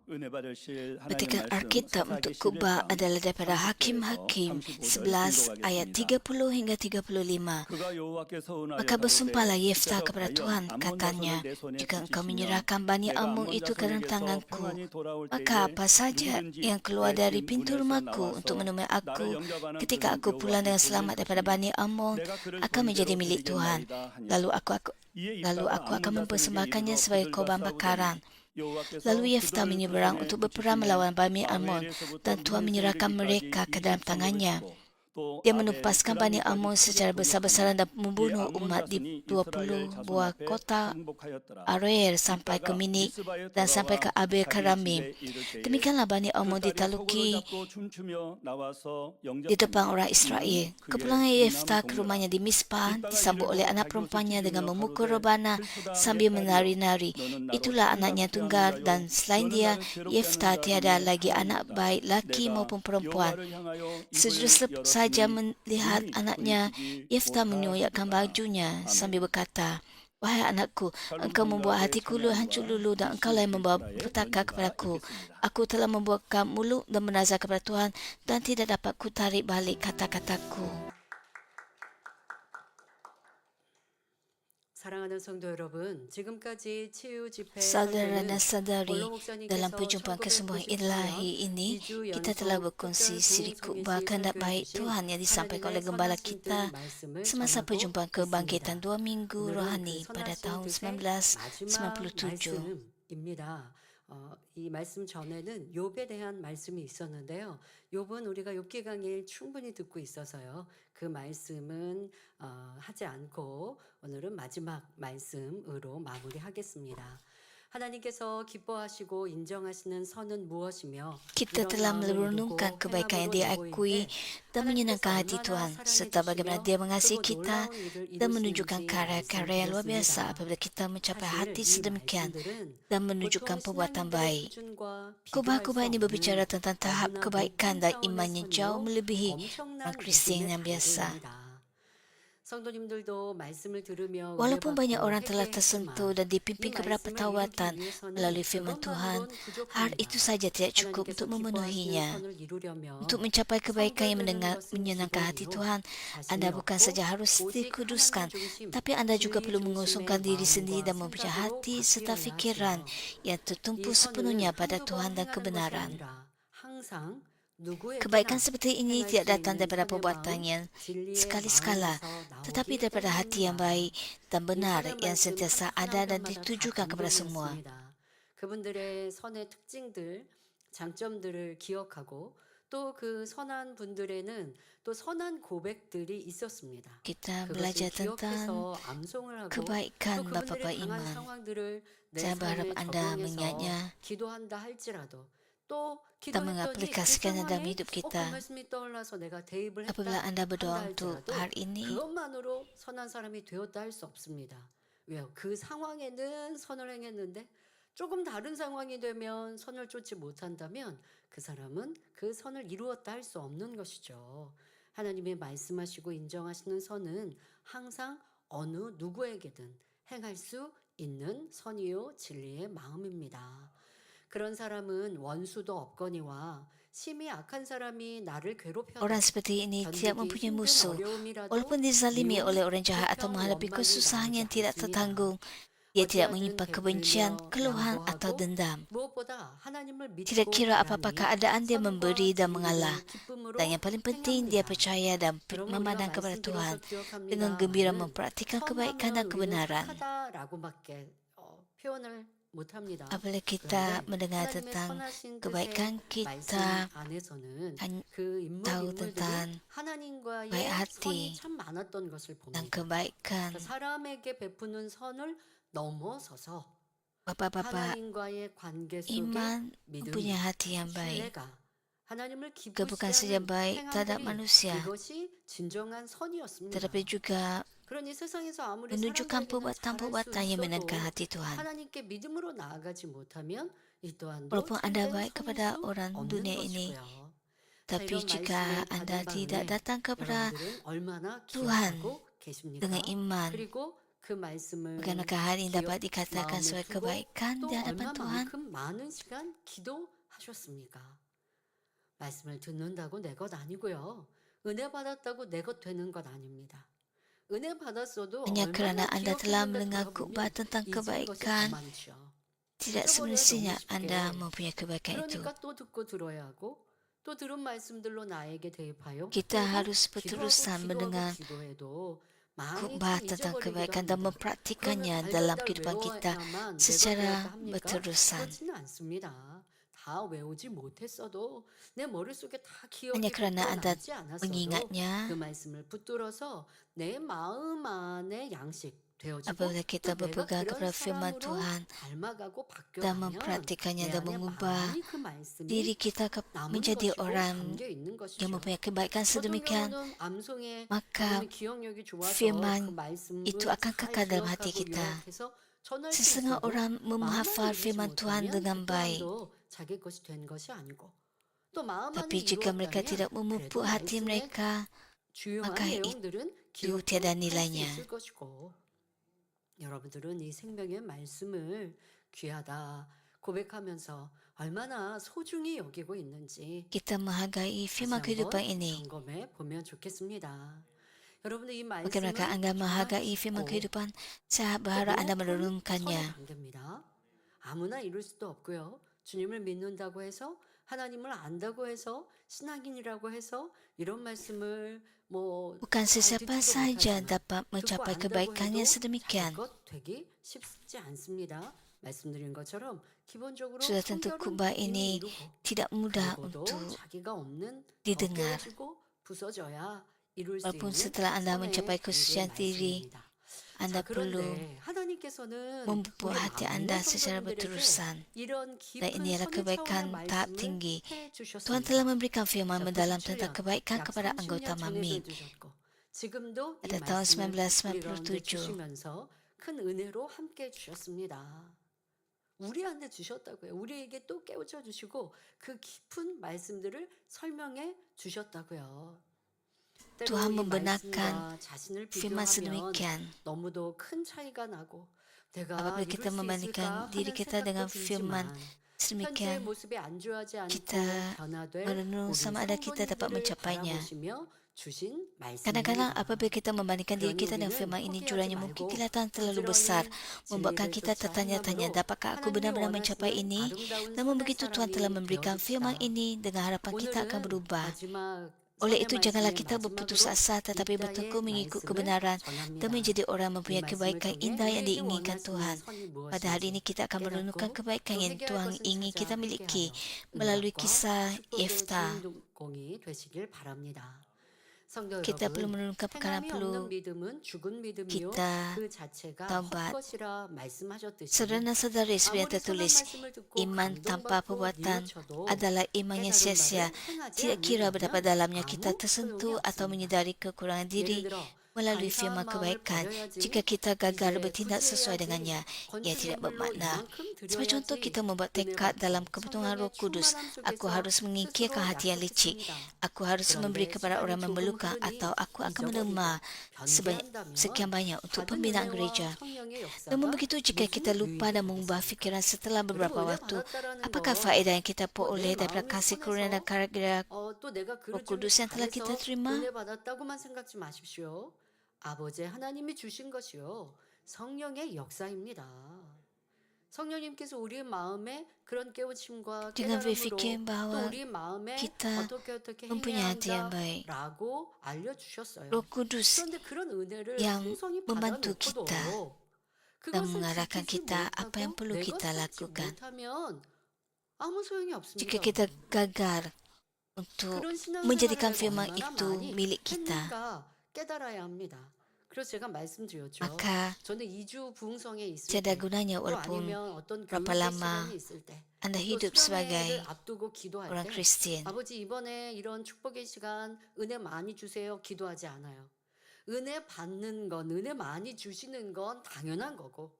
Petikan Alkitab untuk khotbah adalah daripada Hakim-Hakim 11 ayat 30 hingga 35. Maka bersumpahlah Yeftah kepada Tuhan, katanya, jika engkau menyerahkan Bani Ammon itu ke dalam tanganku, maka apa saja yang keluar dari pintu rumahku untuk menemui aku ketika aku pulang dengan selamat daripada Bani Ammon akan menjadi milik Tuhan. Lalu aku akan mempersembahkannya sebagai korban bakaran. Lalu Yeftah menyeberang untuk berperang melawan Bani Ammon, dan Tuhan menyerahkan mereka ke dalam tangannya. Dia menumpaskan Bani Ammon secara besar-besaran dan membunuh umat di 20 buah kota Aroer sampai ke Minik dan sampai ke Abel Karamim. Demikianlah Bani Ammon ditaluki di depan orang Israel. Kepulangan Yeftah ke rumahnya di Mizpah disambut oleh anak perempuannya dengan memukul rebana sambil menari-nari. Itulah anaknya tunggal, dan selain dia, Yeftah tiada lagi anak baik laki maupun perempuan. Sesudah saja melihat anaknya, Yeftah menyoyakkan bajunya sambil berkata, "Wahai anakku, engkau membuat hatiku hancur lulu, dan engkaulah yang membawa petaka kepadaku. Aku telah membuka mulut dan menazar kepada Tuhan, dan tidak dapat ku tarik balik kata-kataku." 사랑하는 성도 여러분, 지금까지 치유 집회 Saudara dan 설교는 saudari, 원로 dalam 목사님께서 perjumpaan kesembuhan 1994 ilahi ini, 2주 kita telah 연속 berkongsi 특별 siri 부흥 khutbah 성인식 kehendak 설교해 baik 주신 Tuhan yang disampaikan oleh 하나님의 gembala 선하신 kita 들 말씀을 semasa 전하고 perjumpaan kebangkitan 있습니다. 2 minggu 오늘은 그 rohani pada 선하신 tahun 뜻의 마지막 1997. 말씀입니다. 이 말씀 전에는 욥에 대한 말씀이 있었는데요. 욥은 우리가 욥기 강의를 충분히 듣고 있어서요. 그 말씀은 하지 않고 오늘은 마지막 말씀으로 마무리하겠습니다. 하나님께서 기뻐하시고 인정하시는 선은 무엇이며 Kita 이런 telah 마음을 merenungkan 두고 kebaikan yang 행함으로 diakui 엿보일 때 dan menyenangkan 하나님께서 hati 얼마나 Tuhan, 사랑해 serta bagaimana 주시며 Dia mengasihi 그리고 kita 놀라운 일을 dan menunjukkan 이루시는지 karya-karya yang luar biasa 말씀드렸습니다. apabila kita mencapai 사실 hati 이 sedemikian 말씀들은 dan menunjukkan 보통 perbuatan 신앙인들의 baik. 수준과 비교할 Khutbah-khutbah 수 ini berbicara 없는 tentang tahap 너무나도 kebaikan 큰 dan 차원의 iman yang jauh 선이요 melebihi orang 엄청난 Kristian 믿음의 yang biasa. 단계입니다. 성도님들도 말씀을 들으며 Walaupun banyak 은혜받고 orang telah tersentuh 회개했지만 dan 이 dipimpin kepada 말씀을 pertawatan 이루기 위해서는 melalui firman Tuhan, 그것만으론 hal itu 부족합니다. saja tidak cukup untuk 하나님께서 기뻐하시는 memenuhinya. 선을 이루려면 Untuk mencapai kebaikan yang 성결되는 것은 menyenangkan hati 기본이요 Tuhan, 자신이 Anda bukan 없고 saja harus 오직 dikuduskan, 하나님 중심, tapi Anda juga 진리 perlu 중심의 mengosongkan diri sendiri 마음과 dan mempunyai 생각으로 hati serta 바뀌어야 fikiran 하지요. yang 이 tertumpu 선은 sepenuhnya pada 한두 번 Tuhan dan 행하는 것이 kebenaran. 아니라 항상 Kebaikan 누구에게나 seperti ini 행할 수 tidak datang 있는 daripada 선의 perbuatan 마음, yang 진리의 sekali-sekala, 마음에서 tetapi 나오기 daripada hati yang 때문입니다. baik dan 이 benar 선의 yang 말씀 sentiasa ada dan 하나하나마다 다 ditujukan kepada semua. 감동이었습니다. 그분들의 선의 특징들, 장점들을 기억하고 또 그 선한 분들에는 또 선한 고백들이 있었습니다. Kita 그것을 belajar tentang 기억해서 암송을 하고 또 kebaikan 그분들의 bapa-bapa 당한 iman. 상황들을 내 Saya berharap 삶에 Anda 적용해서 mengingatnya 기도한다 할지라도 또 dan 기도했더니 그 mengaplikasikannya dalam 상황에 hidup 그 kita. 말씀이 떠올라서 내가 대입을 Apabila 했다 Anda 한다 berdoa untuk 할지라도 hal ini, 그것만으로 선한 사람이 되었다 할 수 없습니다. 왜요? 그 상황에는 선을 행했는데 조금 다른 상황이 되면 선을 쫓지 못한다면 그 사람은 그 선을 이루었다 할 수 없는 것이죠. 하나님의 말씀하시고 인정하시는 선은 항상 어느 누구에게든 행할 수 있는 선이요 진리의 마음입니다. 그런 사람은 원수도 없거니와 심히 악한 사람이 나를 괴롭혀도 orang seperti ini tidak 견디기 mempunyai 힘든 musuh. 어려움이라도 Walaupun dizalimi 미움, oleh orang jahat atau 불평, menghadapi 원망이 kesusahan 나오지 yang tidak 않습니다. tertanggung, ia tidak 어찌하든 menyimpan kebencian, 베풀며 keluhan atau 양보하고 dendam. 무엇보다 하나님을 Tidak 믿고 kira apa-apa 바라니 keadaan dia 선과 memberi dan mengalah. 진리를 기쁨으로 Dan yang paling penting, dia 행합니다. percaya dan 여러분 우리가 memandang kepada 말씀 Tuhan 들어서 dengan 기억합니다. gembira 는 mempraktikkan kebaikan dan 선하면 우리는 kebenaran. 착하다라고밖에 표현을 못합니다. Apabila kita 그런데 mendengar 하나님의 tentang 선하신 kebaikan 뜻의 kita, 말씀 안에서는 han- 그 인물 tahu 인물들이 tentang 하나님과의 baik 선이 hati 참 많았던 것을 dan 봅니다. kebaikan. 사람에게 베푸는 선을 넘어서서 Bapak-bapak 하나님과의 관계 속에 iman 믿음, mempunyai hati yang baik. 신뢰가 하나님을 Bukan saja 기쁘시게 baik 하는 terhadap 행함들이 manusia, 그것이 진정한 선이었습니다. tetapi juga 그러니 세상에서 아무리 menunjukkan 사람들에게는 잘할 수 perbuatan-perbuatan yang 있어도 menyenangkan hati Tuhan. 하나님께 믿음으로 나아가지 못하면 이 또한도 Walaupun Anda 참된 baik 선일 kepada 수 orang 없는 dunia ini, 것이고요. tapi 이런 jika 말씀을 Anda 받은 tidak 다음에 datang kepada 여러분들은 얼마나 Tuhan 기억하고 계십니까? dengan iman, 그리고 그 말씀을 Bukan hari 기억, dapat dikatakan 마음에 sebagai 두고 kebaikan 또 di hadapan Tuhan. 얼마만큼 많은 시간 기도하셨습니까? 말씀을 듣는다고 내 것 아니고요. 은혜 받았다고 내 것 되는 것 아닙니다. 은혜 받았어도 Hanya kerana 얼마나 anda telah 기억했는가 mendengar khutbah 돌아보면 tentang 잊은 것이 더 kebaikan, 많죠. tidak 잊어버려야 semestinya 너무 anda 쉽게. mempunyai kebaikan itu. 그러니까 또 듣고 들어야 하고 또 들은 말씀들로 나에게 대입하여 Kita 그리고 harus 기도하고 berterusan 기도하고 mendengar 기도해도 많이 khutbah 참 tentang 잊어버리기도 kebaikan dan 합니다. 그러면 mempraktikannya dalam 달달달 kehidupan kita 외워야만 내 것 되었다 secara 합니까? berterusan. 그렇지는 않습니다. 다 외우지 못했어도 내 머릿속에 다 Hanya 기억이 kerana 깃들어 anda 남지 않았어도 그 mengingatnya, 말씀을 붙들어서 내 마음 안에 양식 되어지고 apabila kita 또 내가 berpegang 그런 kepada firman 사람으로 Tuhan 닮아가고 dan 바뀌어가면 mempraktikannya 내 dan 안에 mengubah 많이 그 말씀이 diri kita 남은 menjadi 것이고 orang 담겨 있는 yang 것이죠. mempunyai kebaikan 어떤 sedemikian, 경우는 암송에 maka 여러분의 기억력이 좋아서 그 firman 말씀을 itu akan 잘 kekal dalam hati 기억하고 kita. 요약해서 전할 수 Setengah 있어도 orang 마음 안에 menghafal 이루지 firman Tuhan 못하면 dengan 그 baik. 또한도 자기 것이 된 것이 아니고 또 마음 안에 Tapi jika mereka 이루었다면 tidak 그래도 memupuk hati 말씀의 mereka, 주요한 maka 내용들은 itu tiada 기억도 할 수 nilainya. 있을 것이고 여러분들은 이 생명의 말씀을 귀하다 고백하면서 얼마나 소중히 여기고 있는지 Kita menghargai 다시 firman 한번 kehidupan ini. 점검해 보면 좋겠습니다. 여러분들 이 Bagaimanakah 말씀을 anda 정말 menghargai firman 깊고 kehidupan? Saya 또 berharap anda 높은 선의 merenungkannya. 관계입니다. 아무나 이룰 수도 없고요. 주님을 믿는다고 해서 하나님을 안다고 해서 신앙인이라고 해서 이런 말씀을 뭐 Bukan 잘 sesiapa 듣지도 saja 못하지만 dapat 듣고 mencapai 안다고 kebaikannya 해도 sedemikian. 잘것 되기 쉽지 않습니다. 말씀드린 것처럼 기본적으로 Sudah tentu 성결은 khutbah 이미 ini 이루고 tidak mudah 그리고도 untuk 자기가 없는 더 didengar. 깨어지고 부서져야 이룰 수 Walaupun 있는 setelah anda 선의 mencapai 관계의 kesucian diri, 말씀입니다. anda 자, perlu 그런데 하나님께서는 memupuk 우리 hati 많은 anda secara 성도님들에게 berterusan. 이런 Dan 깊은 ini adalah 선의 차원의 kebaikan tahap 말씀을 tinggi. 해 Tuhan telah 주셨습니다. memberikan firman 자, mendalam tentang 97년 kebaikan 약 kepada anggota 30년 전에도 Mamin. 해주셨고 지금도 이 Pada tahun 말씀을 우리 가운데 1997, 주시면서 큰 은혜로 함께 주셨습니다. 우리한테 주셨다고요. 우리에게 또 깨우쳐 주시고 그 깊은 말씀들을 설명해 주셨다고요. 때로 Tuhan 이 membenarkan 말씀과 자신을 firman 비교하면 sedemikian. 너무도 큰 차이가 나고 내가 Apabila 이룰 kita 수 membandingkan 있을까 diri 하는 kita dengan 생각도 firman 들지만 현재의 sedemikian, 모습이 안주하지 않고 kita 변화될 merenung 우리 sama ada kita dapat 성도님들을 mencapainya. 바라보시며 주신 Kadang-kadang 말씀입니다. apabila kita membandingkan diri 그러니 kita dengan 우리는 firman ini, 포기하지 jurangnya mungkin 말고 kelihatan terlalu besar, 부지런히 membuatkan 진리를 kita 쫓아 tertanya-tanya, 행함으로 dapatkah aku 하나님이 benar-benar mencapai 원하시는 ini? 아름다운 Namun 선의 begitu Tuhan telah 사람이 memberikan firman 되어줍시다. ini, dengan harapan kita akan 오늘은 berubah. 마지막 Oleh 선의 itu janganlah 말씀의 kita berputus 마지막으로 asa tetapi 이따의 bertekun mengikut 말씀을 kebenaran dan 전합니다. menjadi orang 이 mempunyai 말씀을 kebaikan 통해 indah yang 우리에게 diinginkan 원하시는 Tuhan. 선이 Pada hari 무엇인지 ini kita akan merenungkan 깨닫고 kebaikan 또 yang 회개할 Tuhan 것은 ingin 찾아 kita miliki 회개하여 melalui 응답과 kisah 축복의 Yeftah. 주인공이 되시길 바랍니다. 성도 Kita perlu 여러분, merenungkan perkara 행함이 perlu 없는 믿음은 죽은 믿음이요 kita 그 자체가 taubat. 헛것이라 말씀하셨듯이 Saudara-saudari, seperti yang 아무리 선한 tertulis, 말씀을 듣고 iman tanpa 감동받고 perbuatan 뉘우쳐도 adalah iman yang 깨달은 sia-sia. 바를 행하지 Tidak kira berapa 않는다면 dalamnya kita 아무 소용이 tersentuh atau 없습니다. menyedari kekurangan 예를 diri 들어 melalui 간사한 firman 마음을 kebaikan. 버려야지 Jika kita gagal 이제 bertindak sesuai 구제해야지 dengannya, ia tidak 건축물로 bermakna. 이만큼 Sebagai contoh, 드려야지 kita membuat 은혜 tekad 받지 dalam kebetulan Roh 성령의 Kudus. 충만함 Aku 속에서 harus 스스로 menyingkirkan hati yang licik. 약속했습니다. Aku harus memberi 그런데 kepada orang 시간이 조금 memerlukan 흐르니 atau aku akan 잊어버리고 menerima sekian 변개한다면 banyak untuk 받은 pembinaan 은혜와 gereja. 성령의 Namun 역사가 begitu jika kita 무슨 lupa 유익이 dan mengubah 되겠습니까? fikiran setelah beberapa 여러분 은혜 waktu, 받았다라는 apakah 건 faedah yang kita 뭐 peroleh 내 daripada 마음이 kasih karunia dan 선해서 karunia 또 내가 Roh 그를 좀 Kudus yang telah kita 잘해서 terima? 은혜 받았다고만 생각지 마십시오. 아버지 하나님이 주신 것이요 성령의 역사입니다. 성령님께서 우리의 마음에 그런 깨우침과 Dengan 깨달음으로 berfikir 또 bahawa 우리 마음에 kita 어떻게 mempunyai 행해야 hati yang baik, 한다라고 알려주셨어요. Roh Kudus 그런데 그런 은혜를 yang 풍성히 membantu 받아놓고도 kita dan 그것을 mengarahkan 지키지 kita apa yang 못하고 perlu 내 kita 것을 하지 lakukan. 못하면 아무 소용이 Jika 없습니다. kita gagal untuk 그런 menjadikan 신앙생활을 firman 얼마나 itu 많이 milik kita, 했는가 깨달아야 합니다. 그래서 제가 말씀드렸죠. maka 저는 2주 부흥성에 있을 tiada 때, gunanya 또 walaupun 아니면 어떤 berapa 교육의 lama 시간이 있을 때, anda 또 hidup 수련회를 sebagai 앞두고 기도할 orang 때, Kristian. 아버지 이번에 이런 축복의 시간 은혜 많이 주세요. 기도하지 않아요. 은혜 받는 건, 은혜 많이 주시는 건 당연한 거고.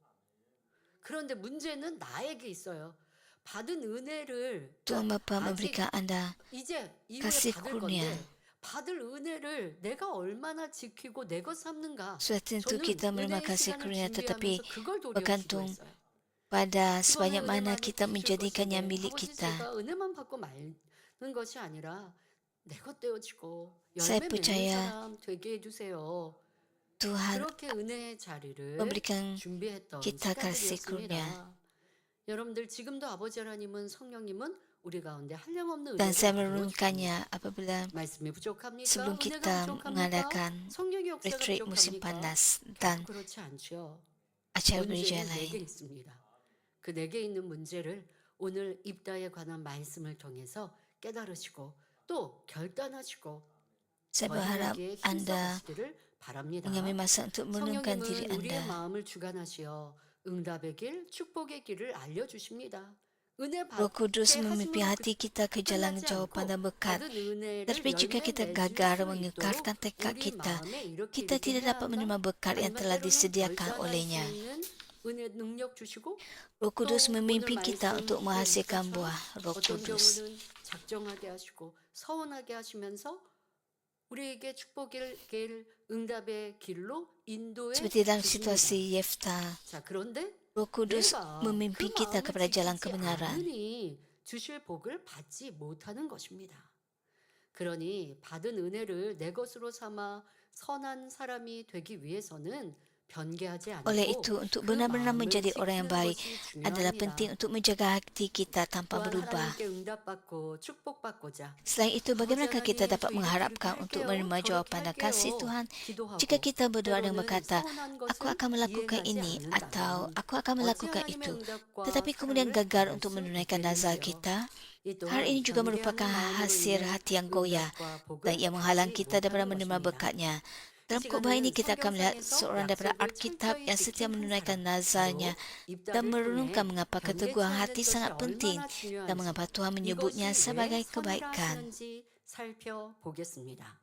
그런데 문제는 나에게 있어요. 받은 은혜를 Tuhan Bapa 아직 memberikan anda 이제 이후에 kasih 받을 kurnia. 건데 받을 은혜를 내가 얼마나 지키고 내 것 삼는가. Sudah tentu 저는 kita menerima 은혜의 kasih 시간을 karunia, tetapi 준비하면서 그걸 도리어 bergantung 기도했어요. pada 이번에 sebanyak 은혜 mana 많이 kita 주실 menjadikannya 것인데 milik 아버지 kita. 제가 은혜만 받고 말는 것이 아니라 내 것 되어지고 Saya 열매 맺는 percaya 사람 되게 해주세요. Tuhan 그렇게 은혜의 자리를 memberikan 준비했던 kita kasih karunia. 시간들이었습니다. 여러분들 지금도 아버지 하나님은 성령님은 우리 가운데 한량없는 Dan 은혜를 saya 나누어 주십니다. merenungkannya apabila 말씀이 부족합니까? sebelum 은혜가 kita 부족합니까? mengadakan 성령의 역사가 retreat musim 부족합니까? panas 결코 dan 그렇지 않죠. acara gereja 문제는 내게 lain. 있습니다. 그 내게 있는 문제를 오늘 입다에 관한 말씀을 통해서 깨달으시고 또 결단하시고 Saya berharap 저희에게 힘써 Anda 가시기를 바랍니다. mengambil masa untuk merenungkan diri 성령님은 우리의 Anda. 마음을 주관하시어 응답의 길, 축복의 길을 알려주십니다. 은혜 Roh Kudus 받게 memimpin 하심으로 hati kita ke jalan 끝나지 jawapan dan 않고 berkat. 받은 은혜를 Tetapi jika 열매 kita 맺을 gagal 수 mengekalkan 있도록 tekad 우리 kita, 마음에 이렇게 kita 일으키게 tidak 해야 dapat 한다. menerima berkat yang 아니면 telah 때로는 disediakan 결단할 수 olehnya. 있는 은혜 능력 주시고 Roh Kudus 또 오늘 memimpin kita 말씀 untuk menghasilkan 것처럼 buah Roh 어떤 Kudus. 경우는 작정하게 하시고 서운하게 하시면서 우리에게 축복의 길, 응답의 길로 인도해 Seperti dalam 주십니다. situasi Yefta, 자, 그런데 Roh Kudus 내가 memimpin 그 kita 마음을 kepada jalan 지키지 kebenaran. 않으니 주실 복을 받지 못하는 것입니다. 그러니 받은 은혜를 내 것으로 삼아 선한 사람이 되기 위해서는 변개하지 Oleh 않고 itu, untuk 그 benar-benar 마음을 menjadi orang yang 지키는 baik 것이 adalah 중요합니다. penting untuk menjaga hati kita tanpa 또한 berubah. 하나님께 응답받고 축복받고자 Selain itu, 아버지 bagaimanakah kita 하나님 dapat 저 이렇게 mengharapkan 이렇게 untuk 할게요. menerima 저렇게 jawapan dan kasih 할게요. Tuhan 기도하고 jika kita berdoa dan 때로는 berkata, 서운한 aku 것은 akan melakukan 이해가지 ini atau 않는다면 aku akan 어찌 melakukan 하나님의 itu, 응답과 tetapi kemudian 사랑을 gagal 받을 untuk 수 menunaikan 있게 nazar 되지요. kita. 이 Hal 또한 ini juga 변개하는 merupakan 마음으로 hasil 인해 hati yang goyah 응답과 복을 dan yang menghalang 받지 kita daripada 못하는 menerima 것입니다. berkatnya. 이 Dalam khutbah ini 시간은 kita akan melihat 성경상에서 seorang daripada 약속을 Alkitab 철저히 yang setia 지킨 한 menunaikan 사람, nazarnya 바로 dan 입다를 merenungkan 통해 mengapa 변개치 keteguhan 않는 hati 것이 sangat penting 얼마나 dan 중요한지 mengapa Tuhan menyebutnya 이것이 왜 sebagai 선이라 kebaikan. 하시는지 살펴보겠습니다.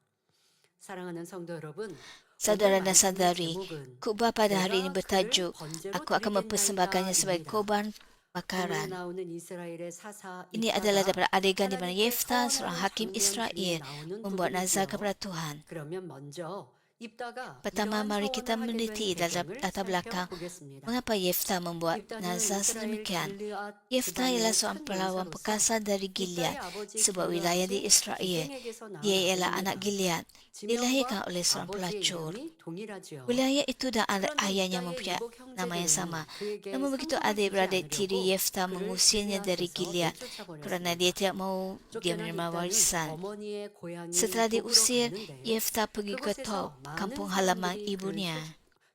사랑하는 성도 여러분, Saudara 오늘 dan 말씀의 saudari, 제목은 khutbah pada hari ini 내가 그를 bertajuk, 번제로 aku akan mempersembahkannya sebagai 드리겠나이다입니다. korban 본문에 bakaran. 나오는 이스라엘의 사사 Ini adalah 입다가 daripada adegan di mana 하나님께 Yefta, seorang 서원하는 hakim 장면 중에 Israel, 나오는 membuat nazar 부분이지요. kepada Tuhan. 그러면 먼저 입다가 Pertama, 이러한 mari kita 서원을 하게 된 meneliti dalam 배경을 latar belakang 살펴보겠습니다. mengapa Yefta membuat 입다는 nazar 이스라엘 sedemikian. 길르앗 Yefta 지방의 ialah seorang 큰 pelawan 용사로서 perkasa dari 입다의 Gilead, 아버지 sebuah wilayah di 길르앗이 Israel. 기생에게서 낳은 Dia ialah anak 아들입니다. Gilead, dilahirkan 지명과 oleh seorang 아버지의 pelacur. 이름이 동일하지요. Wilayah itu dan 그런데 ayahnya 입다의 mempunyai 이복 nama yang sama. 형제들은 그에게 Namun begitu 상속을 주지 adik-beradik tiri 않으려고 Yefta 그를 mengusirnya dari 길르앗에서 Gilead kerana 내쫓아버렸습니다. dia tidak mau dia 쫓겨난 menerima 입다는 warisan. 어머니의 고향인 Setelah 톱으로 diusir, 갔는데 Yefta pergi ke 그곳에서 Tob, 많은 kampung halaman 사람들이 그를 ibunya.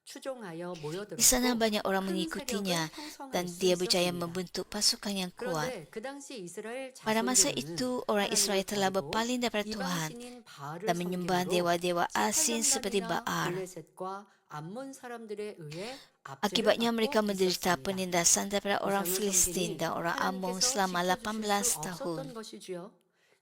추종하여 Di sana 모여들었고 banyak orang 큰 mengikutinya 세력을 형성할 dan 수 dia berjaya 있었습니다. membentuk pasukan yang kuat. 그런데 그 당시 이스라엘 Pada masa 자손들은 itu, orang Israel 하나님을 telah 버리고 berpaling daripada Tuhan 이방신인 바알을 dan menyembah 섬김으로 dewa-dewa asin seperti 18년간이나 Baal. 블레셋과 암몬 사람들에 의해 압제를 Akibatnya mereka 받고 menderita 있었습니다. penindasan daripada orang 우상을 Filistin 섬기니 dan orang Ammon 하나님께서 selama 지켜주실 18 수 tahun. 없었던 것이지요.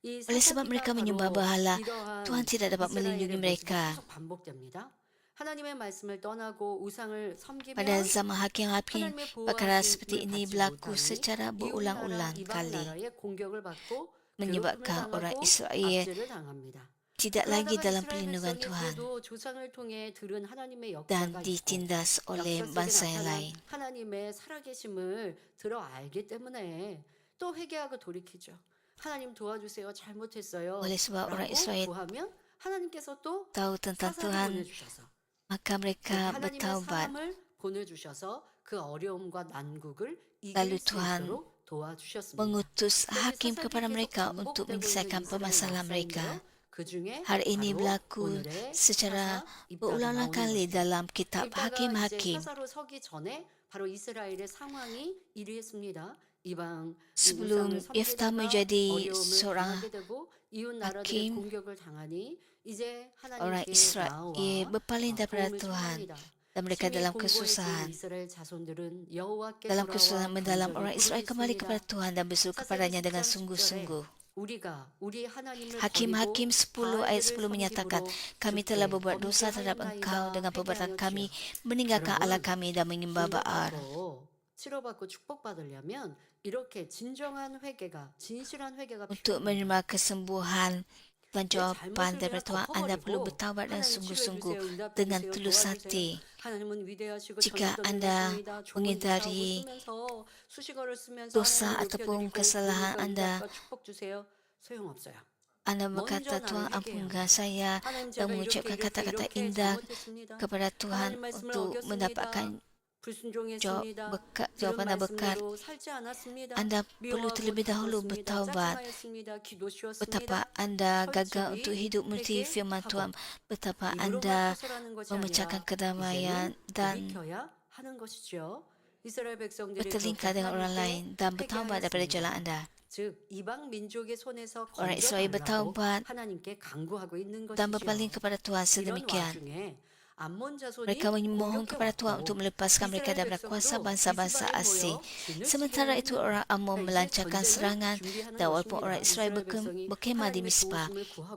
이 Oleh sebab mereka 사사기가 menyembah 바로 berhala, 이러한 Tuhan tidak dapat melindungi 이스라엘의 모습이 mereka. 계속 반복됩니다. 하나님의 말씀을 떠나고 우상을 섬기면 Pada zaman hakim-hakim, 하나님의 perkara 보호하심을 seperti ini 받지 berlaku 못하니 secara 이웃 나라 berulang-ulang 이방 kali, 나라의 공격을 받고 괴롭힘을 menyebabkan orang 당하고 Israel 압제를 당합니다. tidak lagi 그러다가 dalam 이스라엘 perlindungan 백성이 Tuhan 그래도 조상을 통해 들은 하나님의 dan 역사가 있고 ditindas oleh 역사 속에 bangsa yang 나타난 lain. 하나님의 살아계심을 들어 알기 때문에 또 회개하고 돌이키죠. 하나님 도와주세요. 잘못했어요. Oleh sebab orang 라고 Israel 구하면 하나님께서 또 tahu tentang 사사를 Tuhan, 보내주셔서 maka mereka 하나님의 bertaubat. 사람을 보내주셔서 그 어려움과 난국을 Lalu 이길 수 Tuhan 있도록 도와주셨습니다. mengutus 그런데 hakim kepada 사사기 mereka 계속 untuk 반복되고 menyelesaikan 있는 permasalahan 이스라엘 mereka. 역사인데요. 그중에 Hal ini 바로 berlaku 오늘의 secara 사사 입다가 berulang-ulang 나오는 kali 것입니다. dalam kitab 입다가 이제 Hakim-Hakim. 사사로 서기 전에 바로 이스라엘의 상황이 이러했습니다. 이방 Sebelum 우상을 Yefta 섬기다가 menjadi 어려움을 seorang 당하게 되고 이웃 나라들의 hakim, 공격을 당하니 이제 orang 하나님께 Israel 나와 berpaling daripada 도움을 Tuhan 청합니다. dan mereka 심히 dalam 공고해진 kesusahan. 이스라엘 자손들은 여호와께 Dalam 돌아와 kesusahan mendalam, 간절히 orang Israel kembali kepada 부르짖습니다. Tuhan dan berseru 사사기 kepadanya 10장 dengan 10절에 sungguh-sungguh. 우리가 우리 하나님을 Hakim-Hakim 버리고 10 ayat 바알들을 10 menyatakan, 섬김으로 kami 주께 telah berbuat dosa terhadap 범죄하였나이다 Engkau dengan perbuatan 회개하여 kami, 주옵소서. meninggalkan Allah 여러분, kami dan menyembah Baal. 응답받고 치료받고 축복받으려면 이렇게 진정한 회개가 진실한 회개가 Untuk 필요합니다. menerima kesembuhan Dan jawapan daripada Tuhan, anda perlu bertaubat dan sungguh-sungguh dengan tulus hati. Jika anda mengingkari dosa ataupun kesalahan anda berkata, Tuhan ampunkan saya, dan mengucapkan kata-kata indah kepada Tuhan untuk mendapatkan jawapan dan berkat. Anda perlu terlebih dahulu bertaubat. Betapa anda gagal untuk hidup menurut firman Tuhan, betapa anda memecahkan kedamaian dan bertelingkar dengan orang lain dan bertaubat daripada jalan anda. Orang Israel bertaubat dan berpaling kepada Tuhan sedemikian. Mereka memohon kepada Tuhan untuk melepaskan mereka daripada kuasa bangsa-bangsa asing. Sementara itu orang Ammon melancarkan serangan, dan walaupun orang Israel berkemah di Mispa,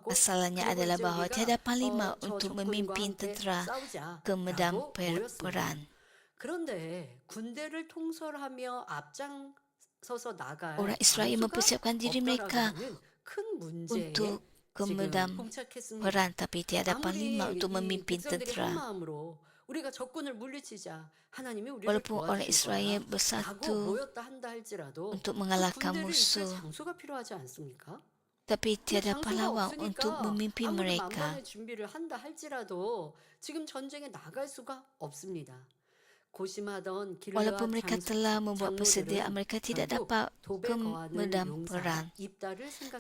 asalnya adalah bahawa tiada panglima untuk memimpin tentera ke medan perang. Orang Israel mempersiapkan diri mereka untuk ke medan perang, tapi tiada panglima untuk memimpin tentera. Walaupun orang Israel bersatu untuk mengalahkan musuh, tapi tiada pahlawan untuk memimpin mereka. Walaupun mereka telah membuat persediaan, mereka tidak dapat ke medan perang.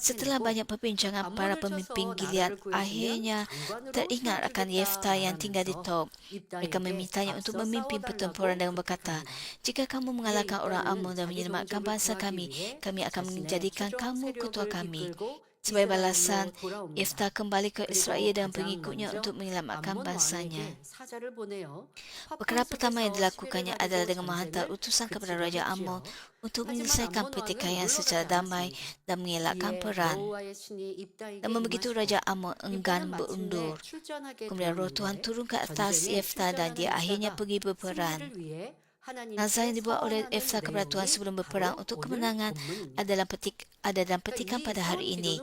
Setelah banyak perbincangan, para pemimpin Gilead akhirnya teringat akan Yefta yang tinggal di Tob. Mereka memintanya untuk memimpin pertempuran dan berkata, jika kamu mengalahkan orang Ammon dan menyelamatkan bangsa kami, kami akan menjadikan kamu ketua kami. Sebagai balasan, Yefta kembali ke Israel dan pengikutnya untuk menyelamatkan bangsanya. Perkara pertama yang dilakukannya adalah dengan menghantar utusan kepada Raja Ammon untuk menyelesaikan pertikaian secara damai dan mengelakkan perang. Namun begitu Raja Ammon enggan berundur. Kemudian roh Tuhan turun ke atas Yefta dan dia akhirnya pergi berperang. Nazar yang dibuat oleh Yefta kepada Tuhan sebelum berperang untuk kemenangan ada dalam petikan pada hari ini.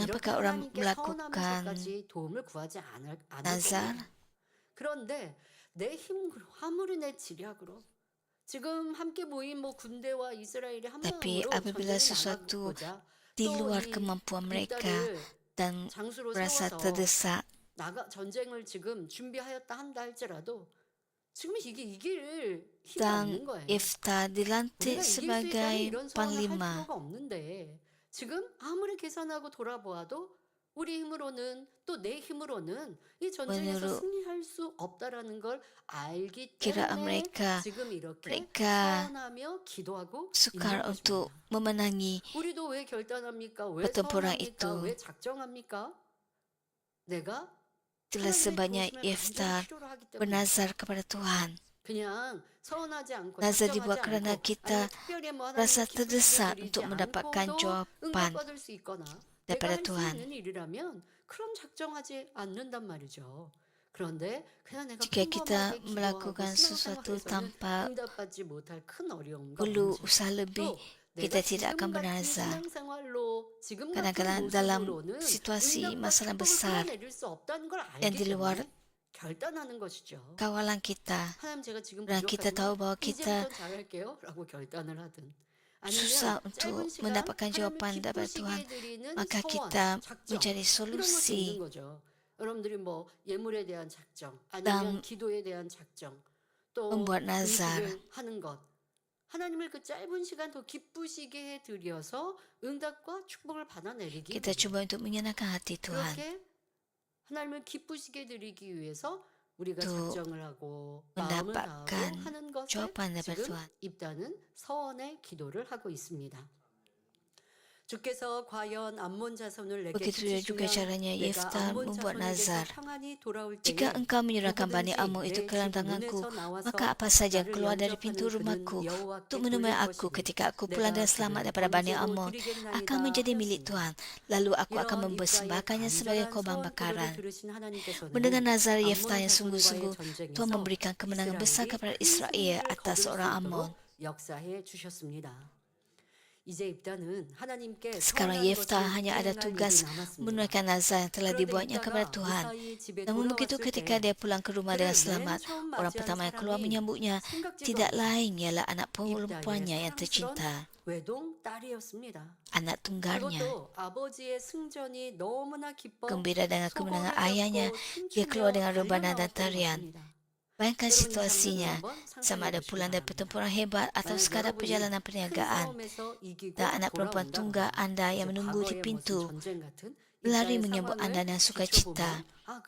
Apakah orang melakukan nazar? Tapi apabila sesuatu di luar kemampuan mereka dan merasa terdesak, dan Yefta dilantik sebagai panglima. Menurut kiraan mereka sukar untuk memenangi pertempuran itu. Itulah sebabnya Yefta bernazar kepada Tuhan. Nazar dibuat kerana kita rasa terdesak untuk mendapatkan jawapan daripada Tuhan. Jika kita melakukan sesuatu tanpa perlu usaha lebih, kita tidak akan bernazar. Kadang-kadang dalam situasi masalah besar yang di luar kawalan kita, dan kita tahu bahawa kita susah untuk mendapatkan jawapan daripada Tuhan, maka kita mencari solusi dan membuat nazar. Kita cuba untuk menyenangkan hati Tuhan, untuk mendapatkan jawapan daripada Tuhan. Begitu juga caranya Yefta membuat nazar. Jika engkau menyerahkan Bani Ammon itu ke dalam tanganku, maka apa saja yang keluar dari pintu rumahku untuk menemui aku ketika aku pulang dan selamat daripada Bani Ammon akan menjadi milik Tuhan. Lalu aku akan mempersembahkannya sebagai korban bakaran. Mendengar nazar Yefta yang sungguh-sungguh, Tuhan memberikan kemenangan besar kepada Israel atas orang Ammon. 이제 입다는 하나님께 Sekarang 서운한 Yefta 것을 hanya ada 이행할 tugas 일이 남았습니다. menunaikan nazar yang telah 그런데 dibuatnya kepada 입다가 Tuhan. 무사히 집에 Namun begitu 돌아왔을 ketika 때 dia pulang ke rumah dengan 그를 맨 selamat, 처음 orang 맞이한 pertama yang keluar 사람이 menyambutnya 생각지도 tidak 않게 lain ialah anak 입다의 perempuannya yang 사랑스런 tercinta, 외동 딸이었습니다. anak tunggalnya. 그것도 아버지의 승전이 너무나 기뻐 Gembira dengan kemenangan 소고를 ayahnya, 잡고 dia keluar 춤추며 dengan rebana dan 달려나왔던 tarian. 것입니다. Bayangkan 여러분 이 장면을 situasinya, 한번 sama 상상해 ada 보시기 pulang dari 바랍니다. pertempuran hebat atau 만약 sekadar 여러분이 perjalanan 큰 perniagaan, 싸움에서 이기고 dan anak perempuan tunggal 돌아온다거나 Anda yang 이제 menunggu di 과거의 무슨 pintu 전쟁 같은 berlari 입다의 menyambut Anda 상황을 dengan 비춰보면 sukacita.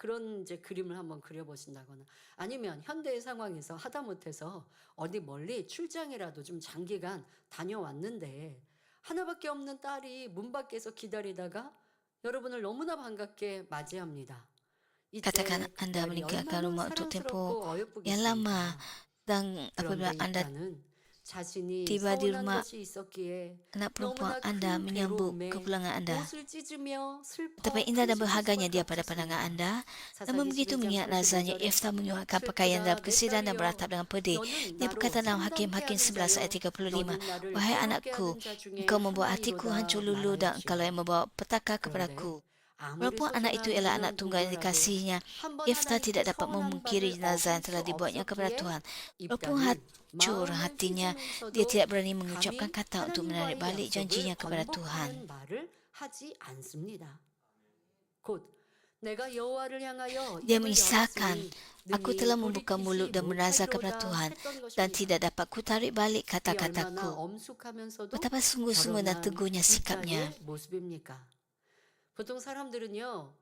그런 이제 그림을 한번 그려보신다거나 아니면 현대의 상황에서 하다못해서 어디 멀리 출장이라도 좀 장기간 다녀왔는데 하나밖에 없는 딸이 문 밖에서 기다리다가 여러분을 너무나 반갑게 맞이합니다. Katakan 이때 그 Anda 딸이 meninggalkan 얼마나 rumah untuk tempoh 사랑스럽고 yang lama, 어여쁘겠습니까? dan apabila 그런데 Anda 입다는 자신이 tiba di 서운한 rumah 것이 있었기에 anak perempuan 너무나 Anda 큰 menyambut 괴로움에 kepulangan Anda. 옷을 찢으며 슬퍼 Betapa indah dan 탄식할 berharganya 수밖에 dia pada pandangan 없었습니다. Anda. Namun 사사기 begitu 12장 mengingat nazarnya, 35절에 Yefta menyuarakan pakaian dalam 슬프다 내 kesedihan dan 딸이여 beratap dengan pedih. 너는 Dia 나로 berkata dalam 상담케 Hakim-Hakim 하는 11 ayat 자요 35, 너는 나를 Wahai 괴롭게 anakku, 하는 자 중에 engkau membawa hatiku hancur 하나이로다 lulu dan engkau 말하였지요. yang membawa petaka 그런데 kepadaku. 아무리 Walaupun anak itu ialah anak 소중한 tunggal yang 누구라도 dikasihinya, 한번 Yefta 하나님께 tidak dapat 서운한 memungkiri 바를 jenazah 어길 yang telah 수 dibuatnya kepada 없었기에 Tuhan. Walaupun 입다는 hancur 마음을 hatinya, dia 찢으면서도 tidak berani mengucapkan 감히 kata untuk menarik 하나님과의 balik janjinya 약속을 kepada Tuhan. 번복하는 말을 하지 않습니다. 곧 내가 여호와를 향하여 Dia 입을 mengisahkan, 열었으니 Aku 능히 telah membuka 돌이키지 mulut dan menazar kepada 못하리로다 Tuhan, 했던 dan 것입니다. tidak dapat kutarik balik 이 얼마나 kata-kataku. 엄숙하면서도 Betapa sungguh-sungguh dan 결혼한 teguhnya sikapnya. 입다의 모습입니까? 보통 사람들은요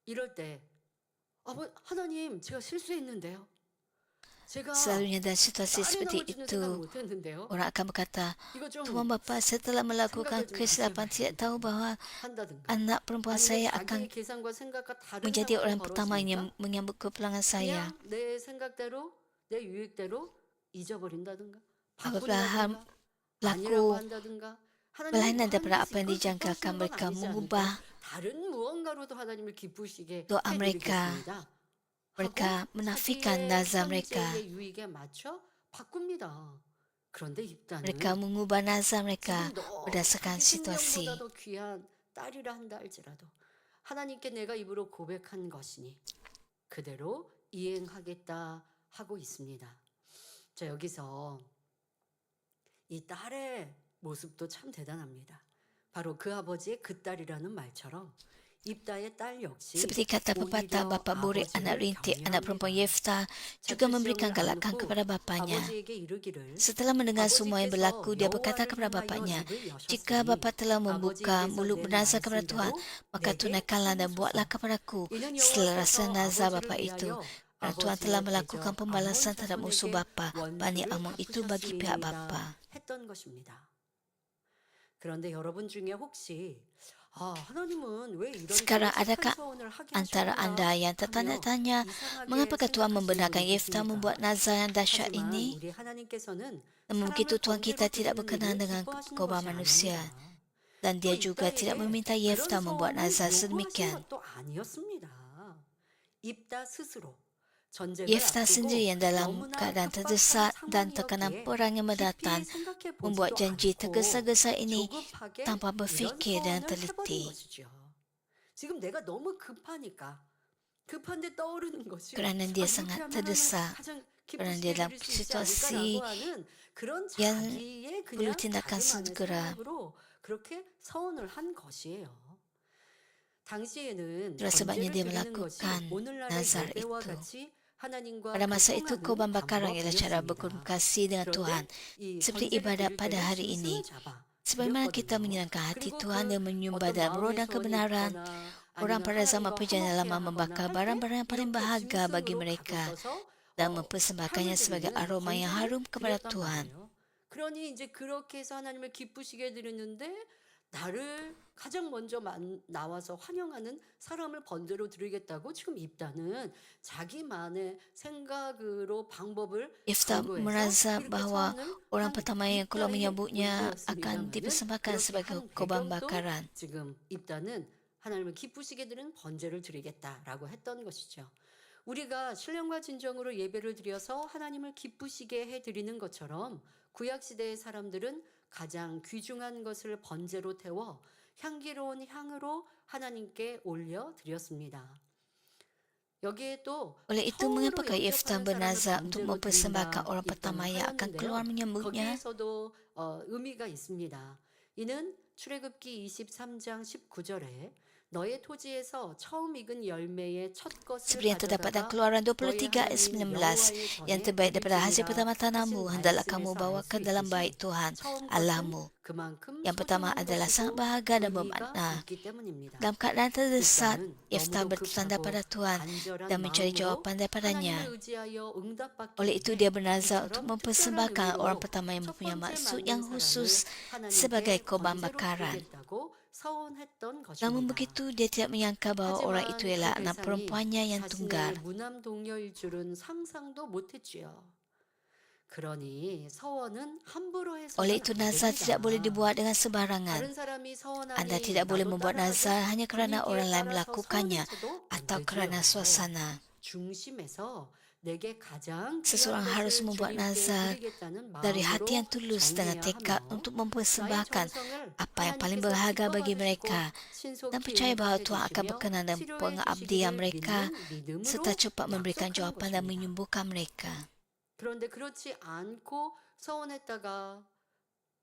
이럴 때 하나님 제가 실수했는데요. 제가 Selalunya dalam situasi 딸에 seperti 나올 줄은 생각 itu, 못했는데요. orang akan berkata, 이거 좀 Tuan Bapa, saya telah melakukan 생각을 좀 kesilapan, 다시 tidak tahu bahawa 한다든가 anak perempuan saya 아니면 akan 자기의 계산과 생각과 다른 menjadi 상황이 orang pertama 벌어지니까 yang menyambut kepulangan saya. 그냥 내 생각대로 내 유익대로 잊어버린다든가 Apabila hal 바꾼다든가 아니라고 berlaku 한다든가 berlainan 하나님이 daripada apa yang 그걸 dijangkakan, 기뻐하시는 건 mereka 아니지 mengubah 않을까? 다른 무언가로도 하나님을 기쁘시게 doa mereka. 해드리겠습니다. Mereka 하고 menafikan 자기의 nazar mereka. 현재의 유익에 맞춰 바꿉니다. 그런데 입다는 Mereka mengubah nazar mereka 지금 너 berdasarkan 자기 situasi. 생명보다 더 귀한 딸이라 한다 할지라도 하나님께 내가 입으로 고백한 것이니 그대로 이행하겠다 하고 있습니다. 자 여기서 이 딸의 모습도 참 대단합니다. 바로 그 아버지의 그 딸이라는 말처럼 입다의 딸 역시 Seperti kata pepatah, 오히려 bapa murid anak 아버지를 rintik, anak perempuan 격려합니다. Yefta juga memberikan galakan 안고 kepada bapanya. 아버지에게 이르기를 Setelah mendengar semua yang 아버지께서 berlaku, dia berkata 여호와를 kepada 향하여 bapaknya, 입을 jika 여셨으니 bapa telah membuka 아버지께서 mulut 낸 bernazar kepada Tuhan, 말씀대로 maka 내게 tunaikanlah dan buatlah 하소서. kepadaku 이는 selerasa 여호와께서 nazar 아버지를 bapa itu. 위하여 Kerana Tuhan telah 아버지의 melakukan 대적 pembalasan 암몬 terhadap musuh 자손에게 bapa, Bani 원수를 Amun itu bagi pihak 갚으셨음이니이다 bapa. 했던 것입니다. 그런데 여러분 중에 혹시 하나님은 왜 이런 Sekarang 착한 adakah 서원을 하게 antara anda 하셨는가 yang 하며 tertanya-tanya, 이상하게 mengapakah Tuhan 생각하시는 membenarkan 분이 Yefta 계십니까? membuat nazar yang dahsyat 하지만 ini? 우리 하나님께서는 Namun begitu 사람을 Tuhan kita 번제로 tidak 드리는 berkenan 일을 dengan 기뻐하시는 korban 것이 manusia. 아닙니다. Dan 또 dia juga tidak 입다에게 meminta 그런 Yefta membuat 서원을 nazar 요구하신 sedemikian. 것도 아니었습니다. 입다 스스로 전쟁을 Yefta 앞두고 sendiri yang dalam 너무나 keadaan 급박한 terdesak dan tekanan 상황이었기에 perang yang 깊이 mendatang, 생각해 membuat 보지도 janji 않고 tergesa-gesa ini 조급하게 tanpa 이런 berfikir dan 서원을 해버린 teliti. 것이죠. 지금 내가 너무 급하니까 급한데 떠오르는 것이 Kerana dia 이렇게 sangat 하면 terdesak, 가장 kerana dia 기쁘시게 dalam 드릴 수 있지 situasi 않을까라고 하는 그런 yang 자기의 perlu 그냥 tindakan 자기만의 segera. 생각으로 그렇게 서원을 한 것이에요. 당시에는 Itulah sebabnya 번제를 dia 드리는 것이 melakukan 오늘날의 nazar 예배와 itu. 같이 하나님과 Pada masa itu, 소통하는 korban bakaran ialah cara 방법이었습니다. berkomunikasi dengan Tuhan, 그런데 이 seperti 번제를 ibadat 드릴 pada 때는 hari ini. 중심을 잡아 Sebagaimana kita 드렸거든요. menyenangkan hati 그리고 Tuhan dan 그 menyembah 어떤 dalam roh 마음의 dan 소원이 kebenaran, 있거나 orang 아니면 pada zaman 하나님과 perjalanan 화목해야 lama 하거나 membakar 할 때 barang-barang yang paling 이렇게 berharga bagi 짐승으로 mereka 가져서서 dan mempersembahkannya 향을 sebagai 드리는 aroma yang 번제를 harum kepada 드렸단 Tuhan. 말이에요. 그러니 이제 그렇게 해서 하나님을 기쁘시게 드리는데 나를 가장 먼저 나와서 환영하는 사람을 번제로 드리겠다고 지금 입다는 자기만의 생각으로 방법을 Yefta 강구해서 merasa 이렇게 bahwa 서원을 orang 한 pertama yang keluar 입다의 menyambutnya akan 문제였습니다만은 dipersembahkan 그렇게 sebagai 한 korban 배경도 bakaran. 지금 입다는 하나님을 기쁘시게 드리는 번제를 드리겠다라고 했던 것이죠. 우리가 신령과 진정으로 예배를 드려서 하나님을 기쁘시게 해 드리는 것처럼 구약 시대의 사람들은 가장 귀중한 것을 번제로 태워 향기로운 향으로 하나님께 올려 드렸습니다. 여기에 또 Oleh itu, 처음으로 mengapakah Yeftah 영접하는 사람을 bernazar untuk 번제로 mempersembahkan 드린다 orang pertama yang akan keluar menyambutnya? 거기에서도 의미가 있습니다. 이는 출애굽기 23장 19절에 너의 토지에서 처음 익은 열매의 첫 것을 Seperti yang terdapat dalam 가져다가 Keluaran 너희 23 ayat 하나님 19, 여호와의 yang 전에 terbaik daripada hasil 드릴지니라 pertama tanamu 하신 hendaklah kamu 말씀에서 bawa 알 ke 수 dalam 있듯이 bait Tuhan 처음 것은 Allahmu. 그만큼 Yang pertama 소중한 adalah sangat 것이고 berharga dan 의미가 bermakna. 있기 때문입니다. Dalam keadaan terdesak, 입다는 Yeftah 너무도 bertanda 급하고 pada Tuhan 간절한 dan mencari 마음으로 jawapan daripadanya. 하나님을 의지하여 응답받기 Oleh itu, 위해 dia bernazar untuk 이처럼 특별한 mempersembahkan 의미로 orang pertama yang 첫 mempunyai 번째 maksud 만난 yang 사람을 khusus 하나님께 sebagai korban 번제로 bakaran. 드리겠다고 서원했던 Namun 것입니다. begitu, dia tidak menyangka bahwa orang 하지만 itu 그 ialah anak 대상이 perempuannya yang tunggal. 자신의 무남 동료일 줄은 상상도 못했지요. 그러니 서원은 함부로 Oleh 해서는 itu, 안 nazar tidak boleh 됩니다. dibuat dengan sembarangan. 다른 사람이 서원하니 Anda tidak boleh 나도 membuat nazar 따라하자 hanya kerana 분위기에 orang lain 따라서 melakukannya 서운해서도 안 atau kerana 되지요. suasana. 중심에서 내게 가장 Seseorang 귀한 harus 것을 membuat 주님께 nazar 드리겠다는 dari hati yang 마음으로 tulus dengan 정해야 tekad 하며 untuk 나의 mempersembahkan 정성을 apa yang paling 하나님께서 berharga 기뻐 bagi 받으시고 mereka dan 신속히 percaya bahawa Tuhan akan 응답해 berkenan dan 주시며 pengabdian 치료해 mereka 주시기를 serta 믿음으로 cepat memberikan 약속한 jawapan dan 것입니다. menyembuhkan mereka. 그런데 그렇지 않고 서원했다가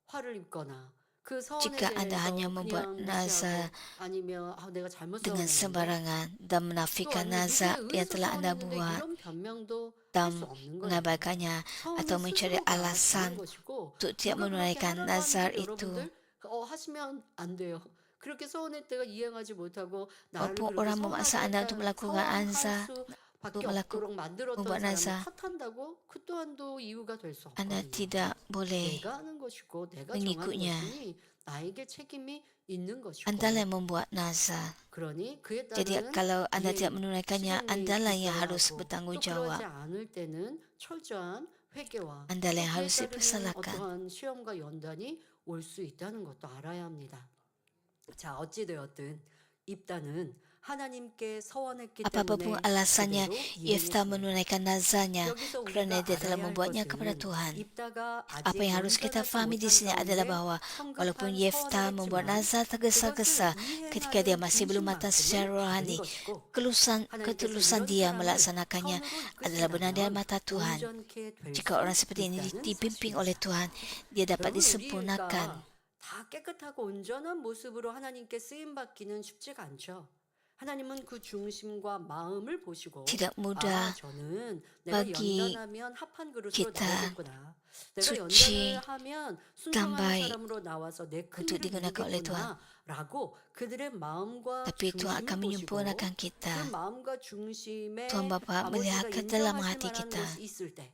화를 입거나 그 서원에 Jika anda 대해서 hanya membuat 그냥 nazar 무시하고 아니면 내가 잘못 dengan 서원했는데 sembarangan dan 또 menafikan 아니면 nazar 누구에 yang 의해서 telah anda 서원했는데 buat 이런 변명도 할 dan 수 없는 거예요. mengabaikannya atau 서원은 mencari 스스로가 하는 alasan 것이고 untuk tidak 누가 그렇게 menunaikan 하라고 nazar 하는데 itu. 여러분들 하시면 안 돼요. 그렇게 서원했다가 이행하지 못하고 나를 Walaupun 그렇게 orang memaksa anda untuk melakukan 서원할 nazar, 수밖에 없도록 만들었던 membuat 사람을 nazar, 탓한다고 그 또한도 이유가 될 수 anda 없거든요. tidak boleh 내가 하는 것이고 내가 정하는 mengikutnya. 것이니 나에게 책임이 있는 것이고 Anda lah yang membuat nazar. 그러니 그에 Jadi 따른 kalau anda tidak 이행, menunaikannya, 실행이 anda lah yang 있어야 harus 하고 bertanggung 또 그러지 jawab. 않을 때는 철저한 회개와 Anda lah yang 또 그에 harus 따르는 dipersalahkan. 어떠한 시험과 연단이 올 수 있다는 것도 알아야 합니다. 자, 어찌되었든 입다는 하나님께 서원했기 Apapun 때문에 alasannya, 그대로 Yeftah 이행했습니다. menunaikan nazarnya 여기서 kerana 우리가 dia telah 알아야 할 membuatnya kepada 것은 Tuhan. 입다가 Apa 아직 yang harus kita 온전하지 fahami di 못한 sini adalah 가운데 bahawa walaupun 성급한 Yeftah 서원을 membuat 했지만 nazar tergesa-gesa 그것을 ketika dia 이행하는 masih belum matang secara 중심만큼은 rohani, 다른 것이고 ketulusan 하나님께서 dia 이런 사람을 melaksanakannya 선으로 adalah benar di 이끄신다면 mata Tuhan. 온전케 될 Jika 수 orang seperti ini 있다는 dipimpin 사실입니다. oleh Tuhan, dia dapat 여러분 disempurnakan. 우리가 다 깨끗하고 온전한 모습으로 하나님께 쓰임 받기는 쉽지가 않죠. 하나님은 그 중심과 마음을 보시고 Tidak mudah 저는 내가 bagi 연단하면 합한 그릇으로 kita 나오겠구나. 내가 suci 연단을 하면 dan 순종하는 baik 사람으로 나와서 내 큰 untuk 일을 digunakan oleh Tuhan. 이루겠구나라고 그들의 마음과 Tapi Tuhan 중심을 akan 보시고 menyempurnakan 그 kita. 마음과 중심에 Tuhan Bapa 아버지가 melihat ke dalam 인정하실 hati 만한 kita. 것이 있을 때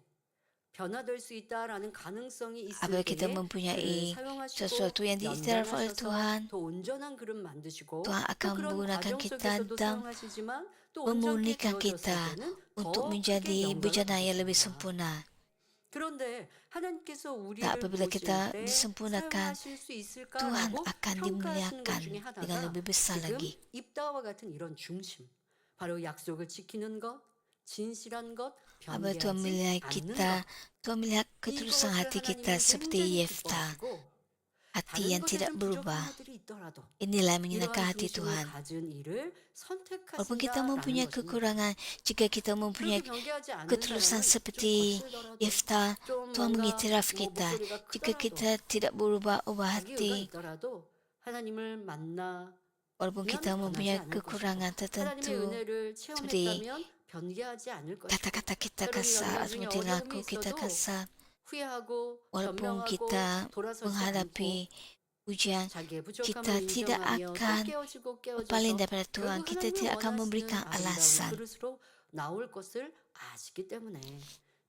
변화될 수 있다라는 가능성이 있을 Apabila kita 때에 mempunyai 그를 사용하시고 sesuatu yang diiktiraf oleh 연단하셔서 Tuhan, 더 온전한 그릇 만드시고 Tuhan 또 akan 그런 menggunakan 과정 kita 속에서도 dan 사용하시지만 또 온전케 memurnikan 되어졌을 kita 때는 untuk 더 크게 menjadi 영광을 bejana yang lebih 받으십니다. sempurna. 그런데 하나님께서 Dan 우리를 apabila 보실 kita 때 disempurnakan, 사용하실 수 Tuhan 있을까라고 akan 평가하시는 것 dimuliakan 중에 dengan 하나가 lebih besar 지금 lagi. 입다와 같은 이런 중심, 바로 약속을 지키는 것, 진실한 것, Apabila Tuhan 변개하지 melihat 않는 kita, 것, Tuhan melihat ketulusan 이것을 hati kita 하나님은 seperti 굉장히 Yeftah, 기뻐하시고 hati 다른 yang tidak 것에 좀 berubah. 부족한 것들이 있더라도 Inilah yang menyenangkan 이러한 hati 중심을 Tuhan. 가진 일을 Walaupun kita 선택하신다라는 mempunyai 것입니다. kekurangan, jika kita mempunyai 그렇게 변개하지 않는 ketulusan 사람은 좀 seperti 거칠더라도 Yeftah, 좀 Tuhan 뭔가 mengiktiraf 뭐 kita. 목소리가 Jika 크더라도 kita tidak berubah-ubah 자기 의가 hati, 있더라도 하나님을 만나 walaupun kita 변하지 mempunyai 않을 kekurangan 것이고 하나님의 tertentu, 은혜를 seperti 체험했다면 변개하지 않을 것이고 kata-kata kita 때로는 kasar, 연단 중에 seperti 어려움이 laku kita 있어도 kasar, 후회하고 walaupun 변명하고 kita 돌아서지 않고 menghadapi ujian, 자기의 kita 부족함을 tidak 인정하며 또 akan 깨어지고 berpaling 깨어져서 daripada Tuhan. 결국 Kita 하나님이 tidak akan 원하시는 memberikan 아름다운 alasan. 그릇으로 나올 것을 아시기 때문에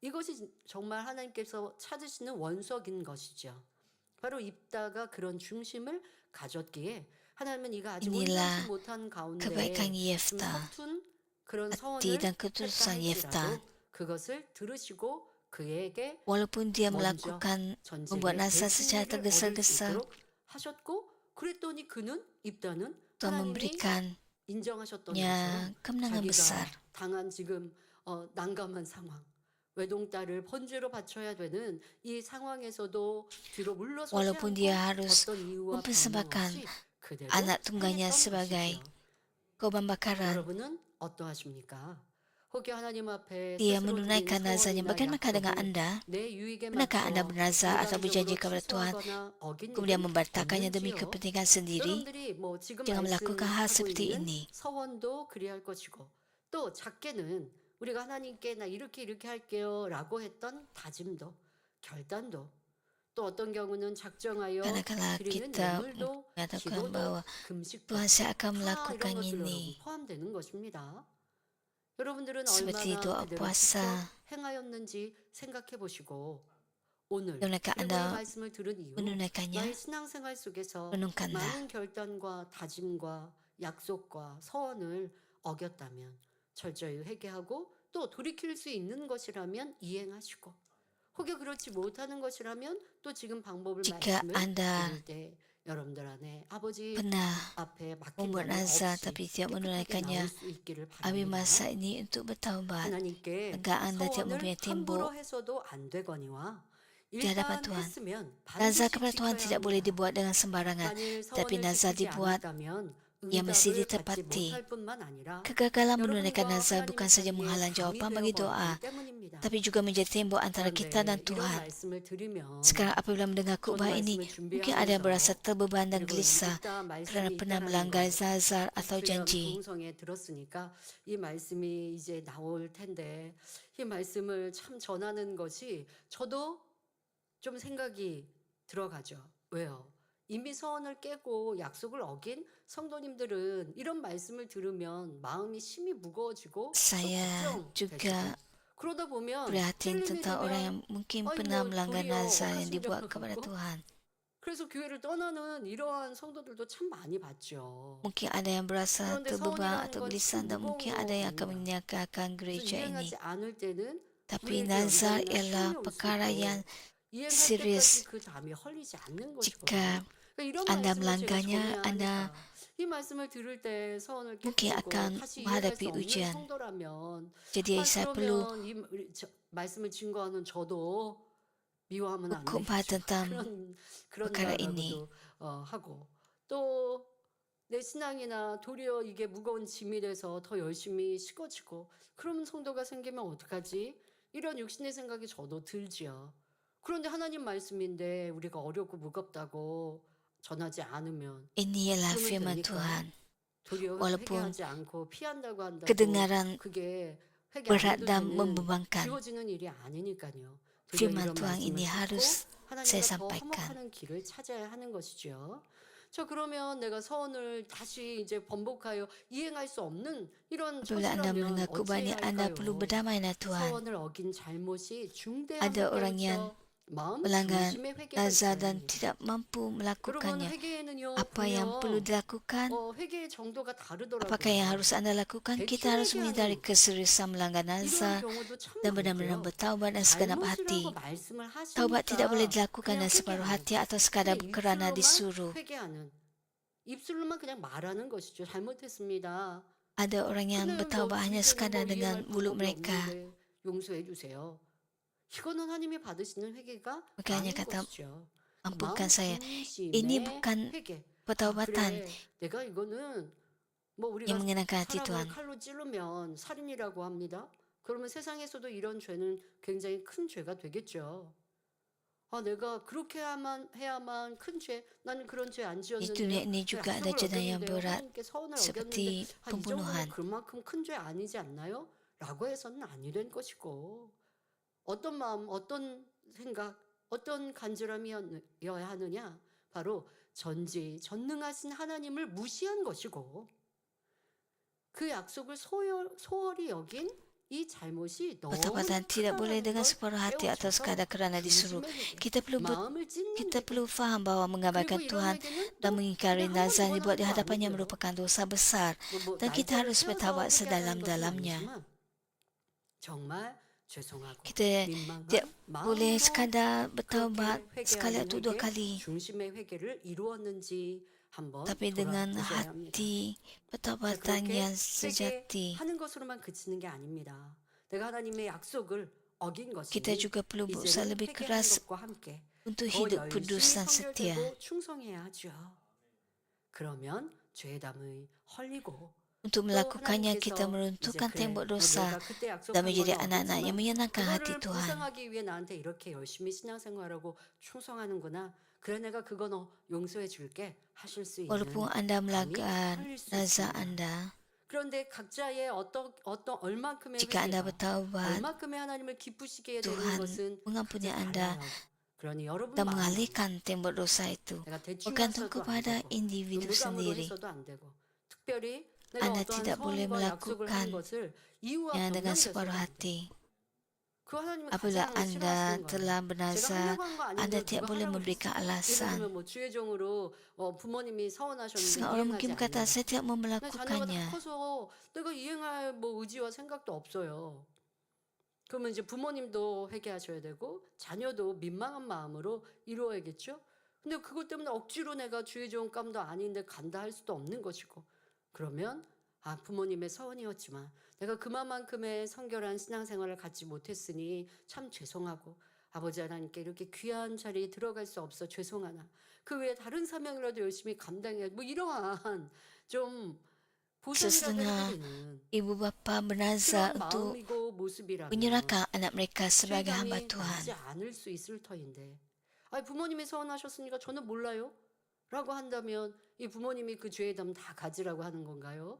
이것이 정말 하나님께서 찾으시는 원석인 것이죠. 바로 입다가 그런 중심을 가졌기에 하나님은 이가 아직 Inilah 온전치 못한 가운데 kebaikan 좀 Yeftah, 서툰 그런 hati 서원을 dan 했다 ketulusan Yeftah. 할지라도 그것을 들으시고 그에게 Walaupun dia 먼저 melakukan membuat 전쟁의 nazar secara 대승리를 얻을 수 tergesa-gesa, 있도록 하셨고 그랬더니 그는 입다는 Tuhan 하나님이 memberikannya 인정하셨던 것처럼 kemenangan 자기가 besar. 당한 지금 난감한 상황 외동딸을 번제로 바쳐야 되는 이 상황에서도 뒤로 물러서지 Walaupun dia 않고 harus 어떤 이유와 변명 mempersembahkan 없이 그대로 anak tunggalnya 행했던 sebagai 것이지요. korban bakaran, 여러분은 어떠하십니까? 혹여 하나님 앞에 dia 스스로 드린 menunaikan nazarnya. 서원이나 Bagaimana dengan 약속을 Anda? 내 유익에 Pernahkah Anda 맞춰 bernazar atau berjanji 일방적으로 kepada Tuhan, 취소하거나 어긴 kemudian 일은 membatalkannya demi 없는지요? kepentingan sendiri? 여러분들이 뭐 지금 Jangan melakukan hal 말씀하고 seperti 있는 ini. 서원도 그리할 것이고 또 작게는 우리가 하나님께 나 이렇게 할게요 라고 했던 다짐도 결단도 또 어떤 경우는 작정하여 Kadang-kala 드리는 kita 예물도 mengatakan 기도도 bahwa 금식도 Tuhan saya akan 다 이런 melakukan 것들 여러분 ini, 포함되는 것입니다. 여러분들은 seperti 얼마나 doa 그대로 직접 puasa. 행하였는지 생각해 보시고 오늘 Pernahkah 그리고 이 Anda 말씀을 들은 이후 menunaikannya? 나의 신앙생활 속에서 Renungkanlah. 많은 결단과 다짐과 약속과 서원을 어겼다면 철저히 회개하고 또 돌이킬 수 있는 것이라면 이행하시고 혹여 그렇지 못하는 것이라면 또 지금 방법을 Jika 말씀을 Anda 드릴 때 여러분들 안에 아버지 pernah 앞에 막힌 membuat 바늘 nazar 없이 tapi tidak 깨끗하게 menunaikannya, 나올 수 있기를 ambil 바랍니다. masa ini untuk bertaubat 하나님께 agar Anda tidak 서원을 mempunyai 함부로 tembok 해서도 안 되거니와 di hadapan 일단 Tuhan. 했으면 Nazar 반드시 kepada Tuhan 지켜야 tidak boleh 합니다. dibuat dengan sembarangan, 만일 tapi 서원을 nazar 지키지 dibuat 않았다면 yang mesti 응답을 받지 ditepati. 못할 뿐만 아니라 Kegagalan menunaikan 여러분과 nazar 하나님 bukan saja 사이에 menghalang 감이 jawaban bagi 되어 doa, 버렸기 때문입니다. tapi juga menjadi tembok antara kita dan 그런데 이런 Tuhan. 말씀을 들으면 Sekarang apabila mendengar 저는 khutbah ini, 말씀을 mungkin ada yang berasa 준비하면서 terbeban dan 그리고 gelisah 일단 kerana 말씀이 pernah 있다라는 melanggar 걸 nazar atau 수렴 janji. 부흥성에 들었으니까 이 말씀이 이제 나올 텐데 이 말씀을 참 전하는 것이 저도 좀 생각이 들어가죠. 왜요? 이미 서원을 깨고 약속을 어긴 성도님들은 이런 말씀을 들으면 마음이 심히 무거워지고 또 Saya juga 걱정되지고 그러다 보면 prihatin 필름이 tentang orang yang 되면 mungkin 아이 pernah 뭐 melanggar 도리어 nazar yang 억하신 줄 dibuat kepada 알고 Tuhan. 그래서 교회를 떠나는 이러한 성도들도 참 많이 봤죠. Mungkin ada yang berasa 그런데 terbeban 서원이라는 atau 건 gelisah 참 dan 무거운 mungkin ada yang akan 겁니다. meninggalkan 그래서 gereja ini. 이행하지 않을 때는 Tapi 우리에게 nazar 언젠가 ialah 시험이 올 수 perkara yang 있고 이행할 때까지 serius. 그 담이 헐리지 않는 것이거든요. Jika 그러니까 이런 Anda 말씀을 제가 melanggarnya, 전해야 Anda 하니까 이 말씀을 들을 때 서원을 mungkin 깨뜨리고 akan 다시 이행할 menghadapi 수 없는 ujian. 성도라면 Jadi saya perlu 그러면 이 말씀을 증거하는 저도 미워하면 안 berkhutbah 되겠죠. tentang perkara ini. 그런다라고도 하고 또 내 신앙이나 도리어 이게 무거운 짐이 돼서 더 열심히 식어지고 그러면 성도가 생기면 어떡하지? 이런 육신의 생각이 저도 들지요. 그런데 하나님 말씀인데 우리가 어렵고 무겁다고 전하지 않으면 Ini ialah 그러면 firman 됩니까? Tuhan. 도리어 Walaupun 회개하지 않고 피한다고 한다고 kedengaran 그게 회개 안 berat 해도 dan 되는 membebankan, 지워지는 일이 아니니까요. 도리어 firman 이런 Tuhan 말씀을 ini 듣고 harus saya 하나님과 더 sampaikan. 화목하는 길을 찾아야 하는 것이죠. 저 그러면 내가 서원을 다시 이제 번복하여 이행할 수 없는 이런 Apabila Anda 처지라면 mendengar khutbah ini, 어찌해야 Anda perlu 할까요? berdamai dengan Tuhan. 서원을 어긴 잘못이 Ada 중대함을 orang yang 깨우쳐 마음 melanggar 중심의 회개가 nazar 있어야 dan 합니다. tidak mampu 여러분 melakukannya. 회개에는요 Apa yang perlu 보면 dilakukan? 회개의 정도가 Apakah yang 다르더라고요. harus Anda lakukan? Kita 대충 harus menyadari 회개하는 keseriusan melanggar 이러한 nazar 경우도 참 dan benar-benar 많은데요. bertaubat dan segenap 잘못이라고 hati. 말씀을 Taubat tidak boleh 하시니까 dilakukan 그냥 dengan separuh 회개하는 hati atau sekadar 그냥 kerana 입술로만 disuruh. 회개하는 입술로만 그냥 말하는 것이죠. 잘못했습니다. Ada orang yang 근데 뭐 bertaubat hanya 이제는 sekadar 뭐 dengan 이해할 mulut 방법이 mereka. 없는데 용서해 주세요. 이거는 하나님이 받으시는 회개가 Makanya 아닌 kata, 것이죠. ampunkan 마음 saya. Ini 중심의 bukan 회개. pertaubatan 그래, 내가 이거는 뭐 우리가 yang mengenakan hati 사람을 Tuhan. 칼로 찌르면 살인이라고 합니다. 그러면 세상에서도 이런 죄는 굉장히 큰 죄가 되겠죠. 내가 그렇게 해야만 큰 죄, 나는 그런 죄 안 Di dunia 지었는데요. ini juga ada 약속을 zina yang 어겼는데요. berat 하나님께 서운을 어겼는데 seperti 이 정도면 pembunuhan. 그만큼 큰 죄 아니지 않나요? 라고 해서는 아니 된 것이고 어떤 마음, 어떤 생각, 어떤 간절함이어야 하느냐? 바로 전능하신 하나님을 무시한 것이고 그 약속을 소홀히 여긴 이 잘못이 너무 Pertaubat tidak boleh 크다는 dengan 걸 separuh hati atau 깨우쳐서 sekadar kerana disuruh. 중심의 회개, Kita perlu 마음을 찢는 kita 회개. perlu faham bahawa 그리고 mengabaikan 이런 Tuhan 회개는 dan 또 mengingkari 그냥 한 번 nazar 두 번 dibuat di 하는 거 hadapannya 아니고요. merupakan dosa besar 뭐 dan kita 날짜를 harus 세워서 bertaubat 회개하는 것은 sedalam-dalamnya. 아니지만 정말 죄송하고 Kita 민망한 tidak boleh 마음으로 sekadar bertaubat 그렇게 sekali 회개하는 atau dua 회개, kali, 중심의 회개를 이루었는지 한번 tapi dengan 돌아보셔야 합니다. hati 자, pertaubatan 그렇게 yang sejati. 회개하는 것으로만 그치는 게 아닙니다. 내가 하나님의 약속을 어긴 것이 kita juga perlu berusaha 이제는 lebih 회개하는 keras 것과 함께 untuk 더 hidup kudus 열심히 dan setia. 성결되고 충성해야 하죠. 그러면 죄담이 헐리고 Untuk 또 melakukannya, kita 하나님께서 이제 meruntuhkan 그래 tembok 뭐 dosa 내가 그때 dan 약속한 menjadi 거는 anak-anak yang 어겼지만 menyenangkan hati 그거를 Tuhan. 보상하기 위해 나한테 이렇게 열심히 신앙생활하고 충성하는구나. 그래 내가 그거 너 용서해 줄게 하실 수 Walaupun 있는 anda 담이 melakukan 헐릴 수 nazar 있습니다. anda, 그런데 각자의 어떤 얼만큼의 jika anda 회개가 bertaubat, 얼만큼의 하나님을 기쁘시게 되는 Tuhan 것은 mengampuni 각자 anda 달라요. 그러니 여러분 dan 마음 안에 mengalihkan tembok dosa itu 내가 대충 bergantung 해서도 안 kepada 되고 individu 음감으로 sendiri. 해서도 안 되고 특별히 내가 Anda 어떠한 tidak boleh 서원과 약속을 한 melakukan 것을 이유와 yang dengan 변명돼서도 separuh 안 돼요. hati. 그 하나님은 Apabila 가장 anda 싫어하시는 telah 거예요. 제가 bernazar, 하려고 한 거 anda 아닌데 tidak 누가 boleh 하라고 memberikan 그랬어. 예를 alasan. 들면 뭐 주의종으로 부모님이 서원하셨는데 Setengah orang mungkin 이행하지 berkata, 않는다. saya tidak mau 근데 자녀가 다 melakukannya. 커서 내가 이행할 뭐 의지와 생각도 없어요. 그러면 이제 부모님도 회개하셔야 되고 자녀도 민망한 마음으로 이루어야겠죠. 근데 그것 때문에 억지로 내가 주의종감도 아닌데 간다 할 수도 없는 것이고 그러면 부모님의 서원이었지만 내가 그만큼의 성결한 신앙생활을 갖지 못했으니 참 죄송하고 아버지 하나님께 이렇게 귀한 자리에 들어갈 수 없어 죄송하나 그 외에 다른 사명이라도 열심히 감당해 뭐 이러한 좀 보상이라도 해야 Sesetengah 되는 ibu bapa bernazar 그런 untuk 마음이고 모습이라면 menyerahkan anak mereka sebagai hamba 죄감이 Tuhan. 나지 않을 수 있을 터인데 부모님이 서원하셨으니까 저는 몰라요 라고 한다면 이 부모님이 그 죄의 담 다 가지라고 하는 건가요?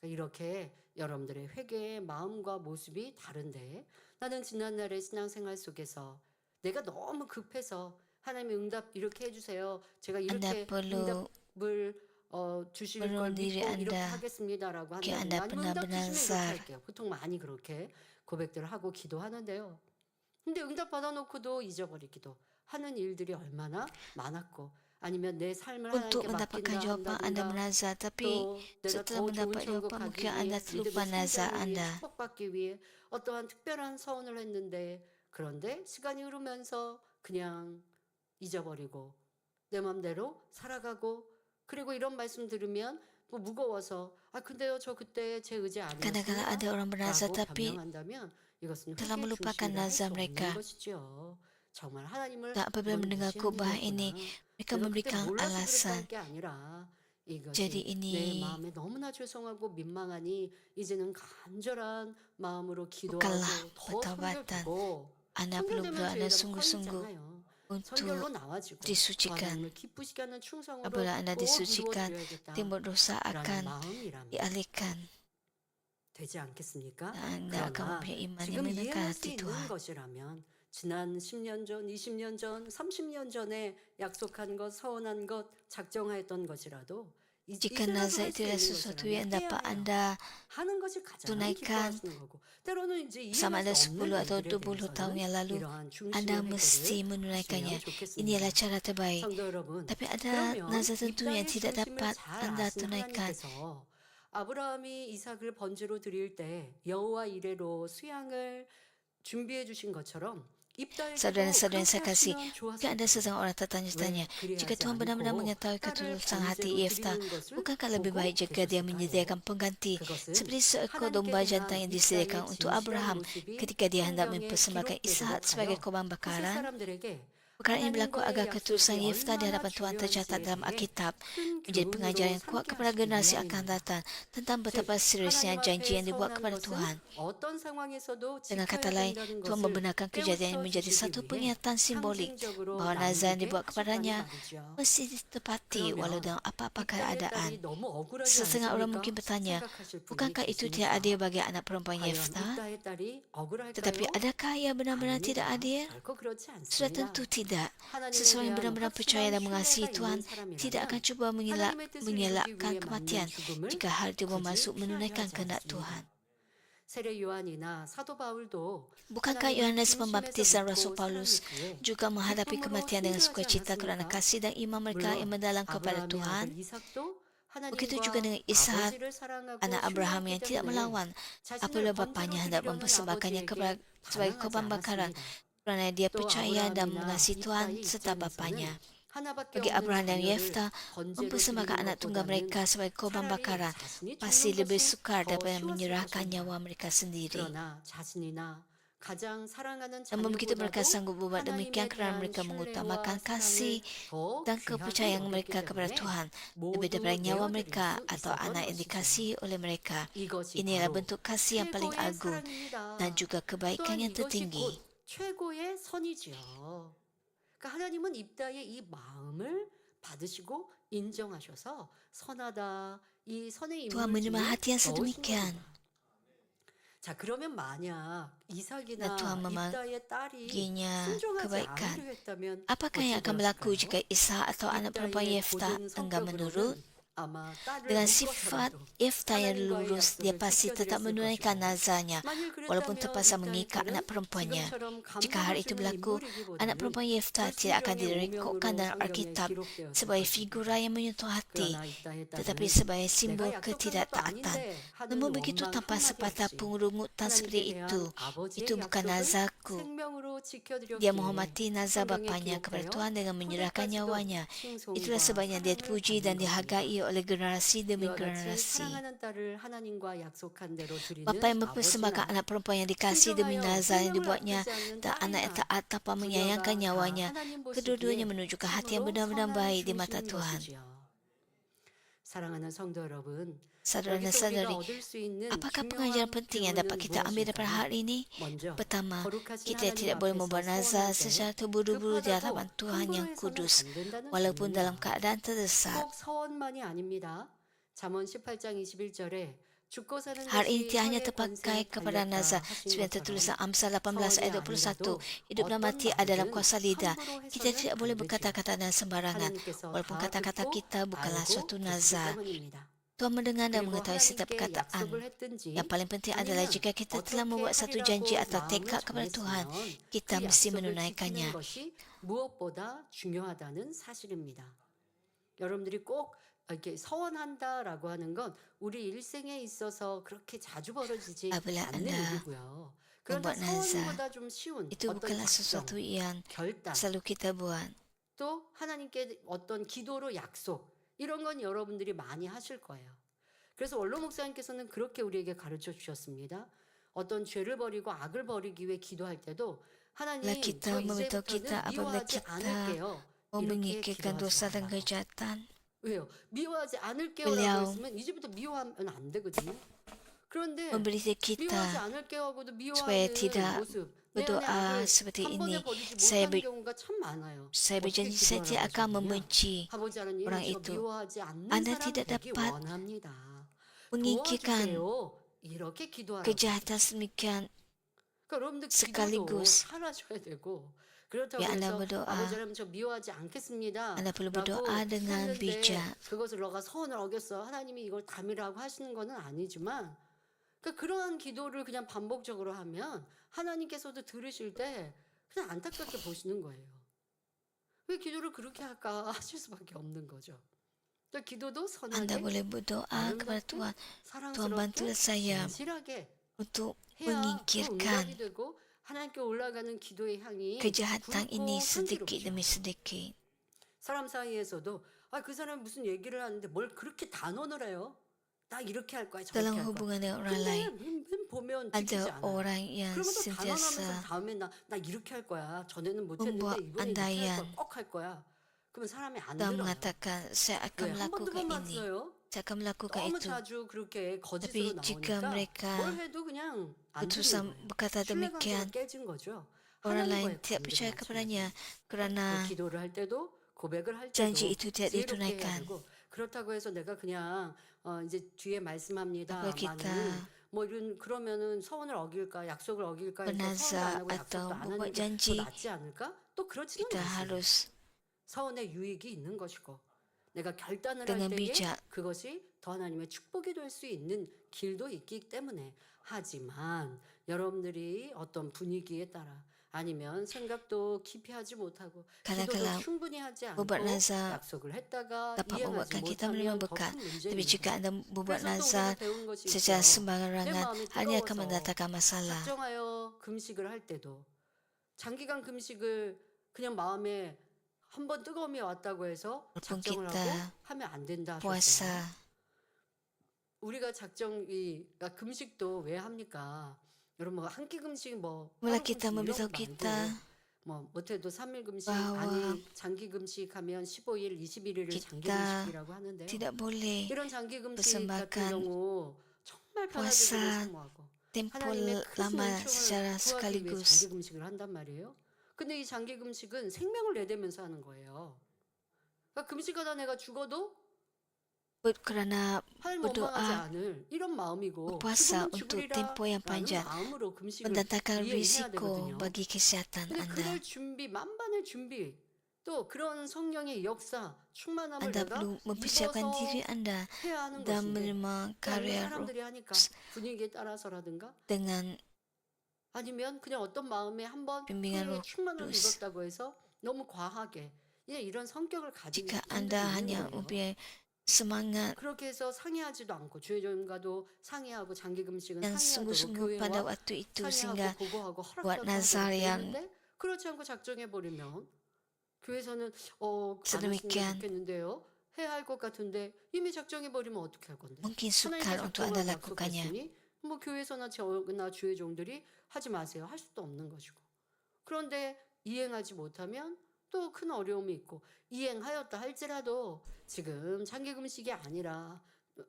이렇게 여러분들의 회개의 마음과 모습이 다른데 나는 지난날의 신앙생활 속에서 내가 너무 급해서 하나님의 응답 이렇게 해주세요. 제가 Anda 이렇게 perlu 응답을 주실 걸 merenung 믿고 diri 이렇게 anda 하겠습니다라고 jika 한다든가 anda 아니면 pernah 응답 주시면 이렇게 bernazar. 할게요. 보통 많이 그렇게 고백들을 하고 기도하는데요. 근데 응답 받아놓고도 잊어버리기도 하는 일들이 얼마나 많았고 아니면 내 삶을 Untuk 하나님께 mendapatkan 맡긴다 jawapan anda 한다든가 bernazar, tapi 또 내가 setelah 더 좋은 mendapat 천국 jawapan, 가기 mungkin anda 위해 terlupa 믿음의 nazar 성장을 위해 anda. 축복받기 위해 어떠한 특별한 서원을 했는데 그런데 시간이 흐르면서 그냥 잊어버리고 내 맘대로 살아가고 그리고 이런 말씀 들으면 뭐 무거워서 근데요 저 그때 제 의지 Kadang-kala 아니었습니다 ada orang bernazar 라고 tapi 변명한다면 이것은 telah 회개 melupakan 중심이라 할 수 nazar 없는 mereka. 것이죠. 정말 하나님을 Dan apabila 이건 mendengar 무시한 khutbah ini, 일이었구나. mereka 내가 그때 memberikan 몰라서 alasan. 그랬다 할 게 아니라 Jadi 이것이 내 ini 마음에 너무나 죄송하고 민망하니 이제는 간절한 마음으로 bukanlah 기도하고 더 pertobatan. 성결되고 Anda perlu 성결되면 berdoa 죄가 sungguh-sungguh 헐리잖아요. untuk 성결로 나와지고 더 disucikan. 하나님을 기쁘시게 하는 충성으로 Apabila anda 꼭 disucikan, 이루어드려야겠다. tembok dosa 라는 akan 마음이라면 dialihkan. 되지 않겠습니까? Dan anda akan 그러나 mempunyai iman yang 지금 menyenangkan 이해할 수 hati 있는 Tuhan. 것이라면 지난 10년 전, 20년 전, 30년 전에 약속한 것, 서원한 것, 작정하였던 것이라도 Jika 이제라도 nazar 할 수 itu 있는 adalah sesuatu yang 것이라면 dapat 해야 해요. anda 하는 것이 가장 tunaikan 기뻐하시는 거고 때로는 이제 sama 이해할 ada 수 10 없는 atau 일들에 20 tahun 대해서는 yang lalu, 이러한 anda 중심의 mesti 회개를 menunaikannya. 하시면 좋겠습니다. Inilah cara terbaik. 성도 여러분, Tapi ada 그러면 nazar 이 tertentu yang 땅의 tidak 중심을 dapat 잘 anda 아신 tunaikan. 하나님께서 아브라함이 이삭을 번제로 드릴 때 여호와 이레로 수양을 준비해 주신 것처럼 Saudara-saudara yang saya kasih, jika ada seseorang orang tertanya-tanya, jika Tuhan benar-benar mengetahui ketulusan hati Yeftah, bukankah lebih baik jika dia menyediakan pengganti seperti seekor domba jantan yang disediakan untuk Abraham ketika dia hendak mempersembahkan Ishak sebagai korban bakaran? Perkara ini berlaku agar ketulusan Yeftah di hadapan Tuhan tercatat dalam Alkitab, menjadi pengajaran yang kuat kepada generasi akan datang tentang betapa seriusnya janji yang dibuat kepada Tuhan. Dengan kata lain, Tuhan membenarkan kejadian ini menjadi satu pengingatan simbolik bahawa nazar yang dibuat kepadanya mesti ditepati walau dalam apa-apa keadaan. Setengah orang mungkin bertanya, bukankah itu tidak adil bagi anak perempuan Yeftah? Tetapi adakah ia benar-benar tidak adil? Sudah tentu tidak. Seseorang yang benar-benar percaya dan mengasihi Tuhan tidak akan cuba mengelakkan kematian jika hal itu bermaksud menunaikan kehendak Tuhan. Bukankah Yohanes Pembaptis dan Rasul Paulus juga menghadapi kematian dengan sukacita kerana kasih dan iman mereka yang mendalam kepada Tuhan? Begitu juga dengan Ishak, anak Abraham yang tidak melawan apabila bapanya hendak mempersembahkannya sebagai korban bakaran kerana dia percaya dan mengasihi Tuhan serta bapanya. Bagi Abraham dan Yeftah, mempersembahkan anak tunggal mereka sebagai korban bakaran pasti lebih sukar daripada menyerahkan nyawa mereka sendiri. 가장 사랑하는 Namun begitu mereka 자녀보다도 sanggup berbuat demikian 하나님에 kerana 대한 mereka 신뢰와 mengutamakan 사랑을 kasih 더 dan 귀하게 kepercayaan 여겼기 mereka kepada 때문에 Tuhan lebih 모두 daripada nyawa 내어드릴 mereka 수 atau 있었던 anak yang 것이죠. dikasihi oleh mereka. 이것이 Inilah 바로 bentuk kasih yang paling 최고의 agung dan 사랑입니다. juga kebaikan 또한 yang 이것이 tertinggi. 곧 최고의 선이지요. 그러니까 하나님은 입다의 이 마음을 받으시고 인정하셔서 선하다, 이 선의 Tuhan menerima 인물주를 hati yang 넣으신 sedemikian. 겁니다. 자, 그러면 만약 Dan 이삭이나 Tuhan 입다의 딸이 memanggilnya 순종하지 kebaikan. 않으려 했다면 Apakah yang 어찌 akan berlaku 되었을까요? jika Ishak atau anak perempuan 입다의 Yeftah 고든 enggan menurut? 성격으로는 아마 딸을 Dengan sifat 묶어서라도 Yeftah yang 하나님과의 lurus, dia 약속을 pasti tetap 지켜드렸을 menunaikan 것이고 nazarnya, 만일 walaupun 그랬다면 terpaksa 입다의 mengikat 딸은 anak perempuannya. 지금처럼 Jika 감동을 hal itu 주는 berlaku, anak 인물이기보다는 perempuan Yeftah tidak akan 불순종의 direkodkan 오명으로 dalam 성경에 Alkitab 기록되었을 sebagai 것입니다. figura yang menyentuh hati, 그러나 입다의 tetapi 딸은 sebagai 내가 simbol 약속한 것도 ketidaktaatan. 아닌데 하는 Namun begitu 원망 tanpa 한마디 sepatah 없이 pengurutan seperti 하나님께 itu. 대한 아버지의 Itu bukan 약속을 nazarku. 생명으로 Dia 지켜드렸기에 menghormati nazar 성경에 bapaknya kepada 기록되어 Tuhan dengan menyerahkan 후대까지도 nyawanya. Itulah 칭송과 sebabnya dia 사랑을 dipuji 받는 dan 것입니다. dihargai oleh generasi demi 이와 같이 generasi. 사랑하는 딸을 하나님과 약속한 대로 드리는 Bapa yang mempersembahkan 아버지나 anak perempuan yang dikasihi demi 순종하여 nazar yang 생명을 dibuatnya 아끼지 않는 dan anak yang 딸이나 taat tanpa 부녀가 menyayangkan 다 nyawanya, 하나님 kedua-duanya 보시기에 menunjukkan hati yang 참으로 benar-benar 선한 baik di mata 중심인 Tuhan. 것이지요. 사랑하는 성도 여러분, Saudara dan 여기서 우리가 saudari, 얻을 수 있는 apakah 중요한 pengajaran penting yang dapat 교훈은 kita ambil daripada 무엇일까요? hal ini? 먼저 Pertama, 거룩하신 kita 하나님 tidak boleh 앞에서 membuat nazar 소원할 때 secara terburu-buru di 급하다고 hadapan Tuhan 함부로 yang 해서는 kudus, 안 된다는 walaupun dalam 점입니다. keadaan terdesak. 꼭 서원만이 아닙니다. 잠언 18장 21절에 죽고 사는 Hal ini 것이 tidak hanya 손의 terpakai 권세에 kepada 달렸다 nazar, 하신 seperti tertulis 것처럼 dalam Amsal 18 ayat 21, hidup dan 어떤 mati adalah 말이든 kuasa lidah. 함부로 Kita 해서는 tidak 안 boleh 되지요. berkata-kata dengan sembarangan, 하나님께서 walaupun 다 kata-kata 듣고 kita bukanlah 알고 suatu 계시기 nazar. 때문입니다. Tuhan mendengar dan 그리고 mengetahui setiap 하나님께 perkataan. 약속을 했든지 Yang paling penting adalah 아니면 jika kita telah 어떻게 membuat satu janji 하리라고 atau 마음을 tekad kepada Tuhan, 정했으면 kita 그 mesti 약속을 지키는 menunaikannya. 것이 무엇보다 중요하다는 사실입니다. 여러분들이 꼭 이렇게 서원한다라고 하는 건 우리 일생에 있어서 그렇게 자주 벌어지지 Apabila 않는 anda 일이고요. 그런데 membuat nazar, 서원보다 좀 쉬운 itu 어떤 bukanlah 작정, sesuatu yang 결단, selalu kita buat. 또 하나님께 어떤 기도로 약속 이런 건 여러분들이 많이 하실 거예요. 그래서 원로 목사님께서는 그렇게 우리에게 가르쳐 주셨습니다. 어떤 죄를 버리고 악을 버리기 위해 기도할 때도 하나님 Bila kita 저 memberitahu kita 이제부터는 apabila 미워하지 kita 않을게요. mau 이렇게 menyingkirkan dosa 기도하지 dan 말라고. kejahatan, 왜요? 미워하지 않을게요라고 Beliau 했으면 이제부터 미워하면 안 되거든요. 그런데 memberitahu 미워하지 kita 않을게요 하고도 supaya 미워하는 tidak 모습 내 안에 berdoa 악을 seperti 한 ini. 번에 버리지 Saya 못하는 경우가 참 많아요. Saya 어떻게 berjanji saya tidak 기도하라고 akan 하셨느냐? membenci 아버지 하나님 orang 저 itu. 미워하지 않는 Anda 사람 tidak 되기 dapat 원합니다. menyingkirkan 도와주세요. 이렇게 기도하라고. kejahatan sedemikian 그러니까 여러분들 기도도 sekaligus. 잘하셔야 되고 그렇다고 Ya, Anda 해서 berdoa. 아버지 하나님 저 미워하지 않겠습니다. Anda perlu 라고 berdoa dengan 했는데 bijak. 그것을 너가 서원을 어겼어. 하나님이 이걸 담으라고 하시는 거는 아니지만 그러니까 그러한 기도를 그냥 반복적으로 하면 하나님께서도 들으실 때 그냥 안타깝게 보시는 거예요. 왜 기도를 그렇게 할까 하실 수밖에 없는 거죠. 그러니까 기도도 Anda 선하게 boleh berdoa kepada Tuhan. Tuhan bantulah 사랑스럽게 saya 진실하게 untuk 해야 그 menyingkirkan 응답이 되고 하나님께 올라가는 기도의 향이 kejahatan ini 굵고 sedikit 향기롭죠. demi sedikit. 사람 사이에서도 그 사람이 무슨 얘기를 하는데 뭘 그렇게 단언을 해요? 나 이렇게 할 거야 저렇게 Dalam 할 거야. hubungan dengan orang lain, 근데 맨 보면 지키지 ada 않아요. orang yang 그러면 또 단언하면서 sentiasa 다음에 나 이렇게 할 거야. 전에는 못했는데 membuat 이번에 이렇게 할 거야. andaian 꼭 할 거야. 그러면 사람이 안 dan 들어요. mengatakan saya 왜? akan 한 번도 melakukan 못 ini, 봤어요. saya akan melakukan 너무 itu. 자주 그렇게 거짓으로 Tapi jika 나오니까 mereka 뭘 해도 그냥 안 듣는 berterusan 거예요. berkata 신뢰관계가 demikian, 깨진 거죠. orang lain 하나님과의 tidak percaya 관계도 kepadanya 마찬가지. kerana 기도를 할 때도 고백을 할 janji 때도 itu tidak 지혜롭게 해야 ditunaikan. 되고 그렇다고 해서 내가 그냥 이제 뒤에 말씀합니다. Apabila kita 뭐 이런 그러면은 서원을 어길까 약속을 어길까 해서 서원도 안 bernazar 하고 atau 약속도 안 membuat 하는 게 더 janji, 낫지 않을까? 또 그렇지는 kita 않습니다. harus 서원의 유익이 있는 것이고 내가 결단을 할 dengan 때에 bijak 그것이 더 하나님의 축복이 될 수 있는 길도 있기 때문에 하지만 여러분들이 어떤 분위기에 따라 아니면 생각도 깊이 하지 못하고 기도도 kadang-kadang 충분히 하지 않고 membuat nazar 약속을 했다가 dapat 이행하지 membuatkan kita menerima 못하면 더 berkat. 큰 Tapi 문제입니다. jika anda membuat 그래서 또 nazar 우리가 배운 것이 secara 있어요. 내 sembarangan, 마음이 hal ini akan 뜨거워서 mendatangkan masalah. 작정하여 금식을 할 때도 장기간 금식을 그냥 마음에 한번 뜨거움이 왔다고 해서 Walaupun 작정을 kita 하고 하면 안 된다 하셨어요. puasa, 우리가 금식도 왜 합니까? 여러분 한 끼 금식 뭐 Mula 하루 kita 금식 이런 memberitahu 거 kita 말고 뭐 못해도 3일 금식 bahwa 아니 장기 금식하면 15일, 21일을 장기 kita 금식이라고 하는데요. tidak boleh 이런 장기 금식 같은 persembahkan 경우 정말 편하게 puasa 주를 사모하고 tempoh 하나님의 크신 lama 은총을 secara 구하기 위해 장기 sekaligus. 금식을 한단 말이에요. 근데 이 장기 금식은 생명을 내대면서 하는 거예요. 그러니까 금식하다 내가 죽어도 Kerana 하나님 원망하지 berdoa 않을 이런 마음이고 berpuasa 죽으면 untuk 죽으리라 tempoh yang 라는 panjang 마음으로 금식을 mendatangkan 이행해야 risiko 되거든요. bagi kesihatan 근데 Anda. 그럴 준비, 만반의 준비, 또 그런 성령의 역사, 충만함을 Anda 내가 perlu mempersiapkan diri 입어서 Anda 해야 하는 dan 것인데 menerima 다른 karya roh 사람들이 하니까 분위기에 따라서라든가 dengan 아니면 그냥 어떤 마음에 한번 bimbingan 성령의 roh 충만을 kudus. 입었다고 해서 너무 과하게 이런 성격을 가지기 Jika 힘든 Anda hanya 이유는 뭐예요? mempunyai semangat 그렇게 해서 상의하지도 않고 주의종과도 상의하고 장기 금식은 yang 상의하도록 sungguh-sungguh pada 교회와 waktu itu sehingga 상의하고 보고하고 buat 허락받고 nazar 하도록 yang 되는데 그렇지 않고 작정해 버리면 교회에서는 안 하시는 게 sedemikian 좋겠는데요. 해야 할 것 같은데 이미 작정해 버리면 어떻게 할 건데? mungkin 하나님께 sukar untuk Anda 작정을 lakukannya. 약속했으니 뭐 교회에서나 저나 주의 종들이 하지 마세요. 할 수도 없는 것이고. 그런데 이행하지 못하면 또 큰 어려움이 있고 이행하였다 할지라도 지금 장기 금식이 아니라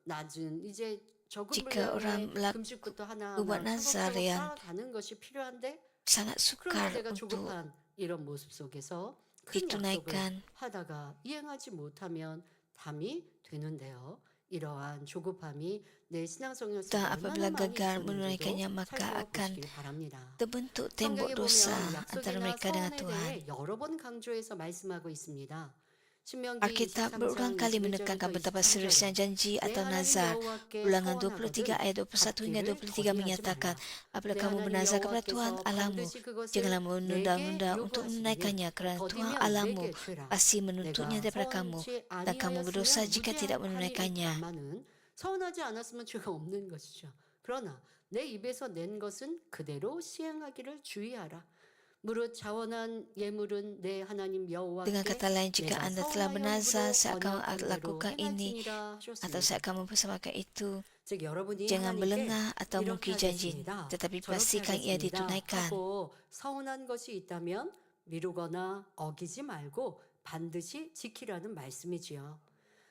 낮은 이제 적은 Jika orang 분량의 금식부터 membuat 하나하나 nazar 차곡차곡 yang 쌓아가는 것이 필요한데 sangat 그러나 sukar 내가 untuk 조급한 이런 모습 속에서 큰 약속을 ditunaikan 하다가 이행하지 못하면 담이 되는데요. 이러한 조급함이 내 신앙성을 dan apabila gagal menunaikannya 있었는지도 maka akan 살펴보시기 바랍니다. terbentuk tembok 성경에 dosa 보면 antara 약속이나 mereka dengan 서원에 Tuhan. 대해 여러 번 강조해서 말씀하고 있습니다. 신명기 Alkitab 23장 berulang kali 21절부터 menekankan betapa 23절에 seriusnya janji 내 atau 하나님 nazar. 여호와께 Ulangan 서원하거든 23 ayat 21 hingga 갚기를 23 더디하지 menyatakan, 말라. apabila 내 kamu 하나님 bernazar kepada Tuhan 여호와께서 Allahmu, 반드시 그것을 janganlah 내게 menunda-nunda untuk 요구하시니 menunaikannya kerana Tuhan 더디면 Allahmu 내게 죄라. pasti menuntutnya 내가 daripada kamu 서원치 dan kamu berdosa 아니하였으면 jika tidak menunaikannya. 무죄함이니까마는 서원하지 않았으면 죄가 없는 것이죠. 그러나 내 입에서 낸 것은 그대로 시행하기를 주의하라. 무릇 자원한 예물은 내 하나님 여호와께 Dengan kata lain, jika 내가 anda telah 서원하여 bernazar, saya akan 언약한 대로 lakukan ini 행할지니라 atau 하셨습니다. saya akan mempersembahkan itu. 즉 여러분이 Jangan 하나님께 melengah atau 이렇게 mungkir janji, 하겠습니다. tetapi 저렇게 pastikan ia 하겠습니다. ditunaikan. 하고 서운한 것이 있다면 미루거나 어기지 말고 반드시 지키라는 말씀이지요.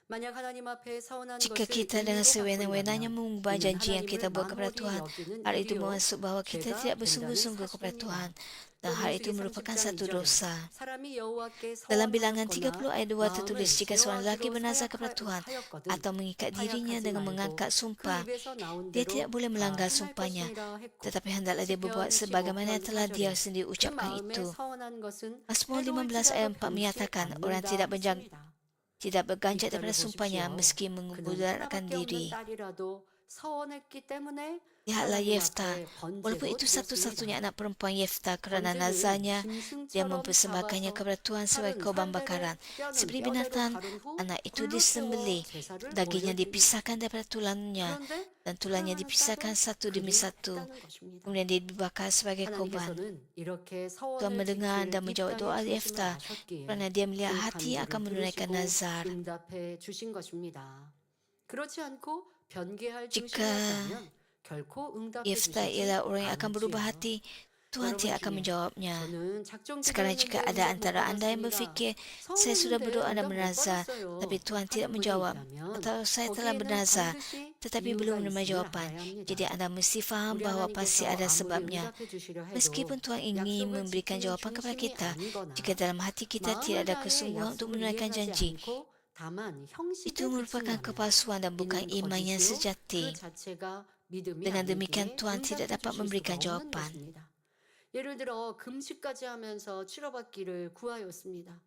만약 하나님 앞에 서운한 Jika 것을 kita dengan 의미로 sewenang-wenangnya 바꾼다면 mengubah 이는 janji yang 하나님을 kita buat kepada 만홀히 Tuhan, 여기는 hal itu 일이요 bermaksud bahawa kita 죄가 tidak 된다는 bersungguh-sungguh kepada Tuhan, 사실입니다. dan 또 hal itu 민수기 merupakan 30장 satu 2절에 dosa. 사람이 여호와께 Dalam bilangan 30 서원하였거나 ayat 2 tertulis, 마음을 jika seorang lelaki 여호와께로 bernazar kepada Tuhan 사역하였거든 atau mengikat dirinya 사약하지 dengan 말고 mengangkat 그 sumpah, 입에서 나온 dia 대로 tidak boleh 다 melanggar 행할 sumpahnya, 것이니라 했고 tetapi hendaklah dia berbuat 시편 sebagaimana yang 15편 telah dia 4절에 sendiri 그 ucapkan 마음에 itu. 서원한 것은 Mazmur 15 ayat 4 menyatakan, orang tidak berganjat daripada sumpahnya meski 그는 mengudarkan 하나밖에 없는 diri. 딸이라도 서원했기 때문에 Lihatlah 하나님 Yefta, 앞에 walaupun 번제로 itu satu-satunya 드렸습니다. anak perempuan Yefta, kerana 번제는 nazarnya dia 짐승처럼 mempersembahkannya 잡아서 kepada Tuhan sebagai 살은 korban 살대로 bakaran. 뼈는 Seperti 뼈대로 binatang, 가른 후 anak itu 불로 disembelih, 태워 제사를 dagingnya 올려드립니다. dipisahkan daripada tulangnya, 그런데 dan tulangnya 사랑하는 dipisahkan 딸은 satu demi 그리 satu. 했다는 것입니다. Kemudian dia dibakar sebagai korban. 하나님께서는 이렇게 Tuhan 서원을 mendengar 지킬 dan menjawab 입당의 doa 중심을 Yefta, 아셨기에 kerana dia melihat 그 hati yang 간구를 akan menunaikan 들으시고 nazar. 응답해 주신 것입니다. 그렇지 않고 변개할 Jika 중심이었다면 결코 응답해 Yefta 주시지 ialah orang yang akan berubah 않지요. hati, Tuhan 여러분 tidak akan 중에 menjawabnya. 저는 작정기도 Sekarang jika 했는데 ada 응답 못 antara anda yang 받았습니다. berfikir, saya sudah berdoa dan 서운했는데 응답 못 bernazar, 받았어요. tapi Tuhan tidak 하는 분이 menjawab, 있다면 atau saya telah 거기에는 bernazar, 반드시 tetapi 이유가 belum menerima 있음을 jawapan. 알아야 합니다. Jadi anda mesti faham 우리 bahawa pasti 하나님께서 ada 아무리 sebabnya. 응답해 주시려 해도 Meskipun Tuhan ingin 약속을 memberikan 지키는 jawapan kepada 중심이 kita, 아니거나 jika dalam hati kita tidak ada 마음을 다해 kesungguhan untuk 약속을 menunaikan 이행하지 janji, 않고 다만 형식에 itu merupakan 그치면 kepalsuan dan bukan 이는 iman yang 거짓이요 sejati. 그 자체가 믿음이 Dengan demikian 아니기에 Tuhan tidak 응답해 dapat 주실 memberikan 수가 없는 jawapan. 것입니다. 예를 들어 금식까지 하면서 치러받기를 구하였습니다.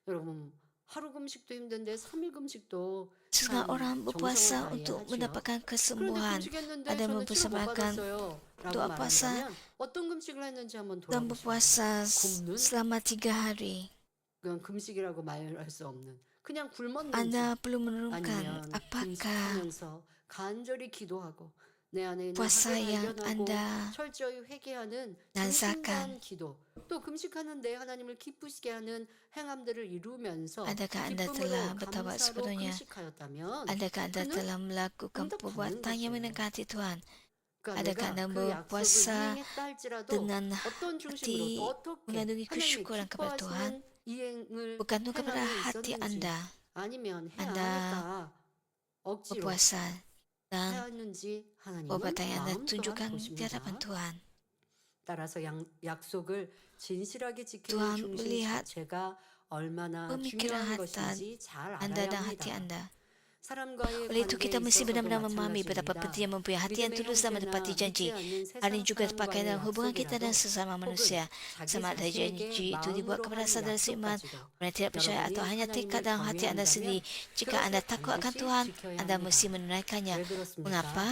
여러분 하루 금식도 힘든데 3일 금식도 Setengah 참 orang berpuasa 정성을 untuk 다해야지요. mendapatkan 그런데 kesembuhan. 금식했는데 Ada 저는 치료 못 mempersembahkan 받았어요. 라고 doa puasa 말한다면 어떤 금식을 했는지 한번 dan 돌아보시면 berpuasa 굶는 selama 3 hari. 그건 금식이라고 말할 수 없는 그냥 굶었는지 Anda perlu menurunkan 아니면 apakah 금식하면서 간절히 기도하고 내 안에 있는 puasa 학을 yang 발견하고 Anda 철저히 회개하는 nazarkan. 진심간 기도 또 금식하는 내 하나님을 기쁘시게 하는 행함들을 이루면서 Adakah anda 기쁨으로 telah bertawab 감사로 sepenuhnya? 금식하였다면 Adakah anda 그는 telah melakukan 응답받는 perbuatan yang 것이에요. mendekati Tuhan? 그러니까 Adakah 내가 anda 그 약속을 berpuasa 이행했다 할지라도 dengan 어떤 hati 중심으로 또 어떻게 mengandungi 하나님이 kesyukuran kepada Tuhan, 기뻐하시는 이행을 bergantung kepada 행함이 hati 있었는지 anda. 아니면 해 안 Anda 하니까 억지로 berpuasa dan 하였는지 하나님은 perbuatan yang anda 마음 또한 tunjukkan di hadapan 보십니다. Tuhan. 따라서 약속을 진실하게 지키는 Tuhan 중심 melihat 자체가 얼마나 pemikiran 중요한 hati 것인지 잘 anda 알아야 dan hati 합니다. anda. 사람과의 Oleh itu 관계에 kita mesti 있어서도 benar-benar memahami betapa 마찬가지입니다. pentingnya mempunyai hati yang 믿음의 tulus dan menepati 형제나 janji. 믿지 않는 Hal ini 세상 juga terpakai 사람과의 dalam hubungan kita dan 약속이라도 sesama 혹은 manusia. 자기 Sama ada 자신에게 janji itu dibuat 마음으로 kepada 하는 saudara seiman, 약속까지도 orang yang tidak percaya atau 여러분이 hanya tekad 하나님을 dalam hati anda sendiri. 경외한다면 Jika 그것을 anda takut akan 반드시 Tuhan, 지켜야 anda 합니다. mesti menunaikannya. 왜 그렇습니까? Mengapa?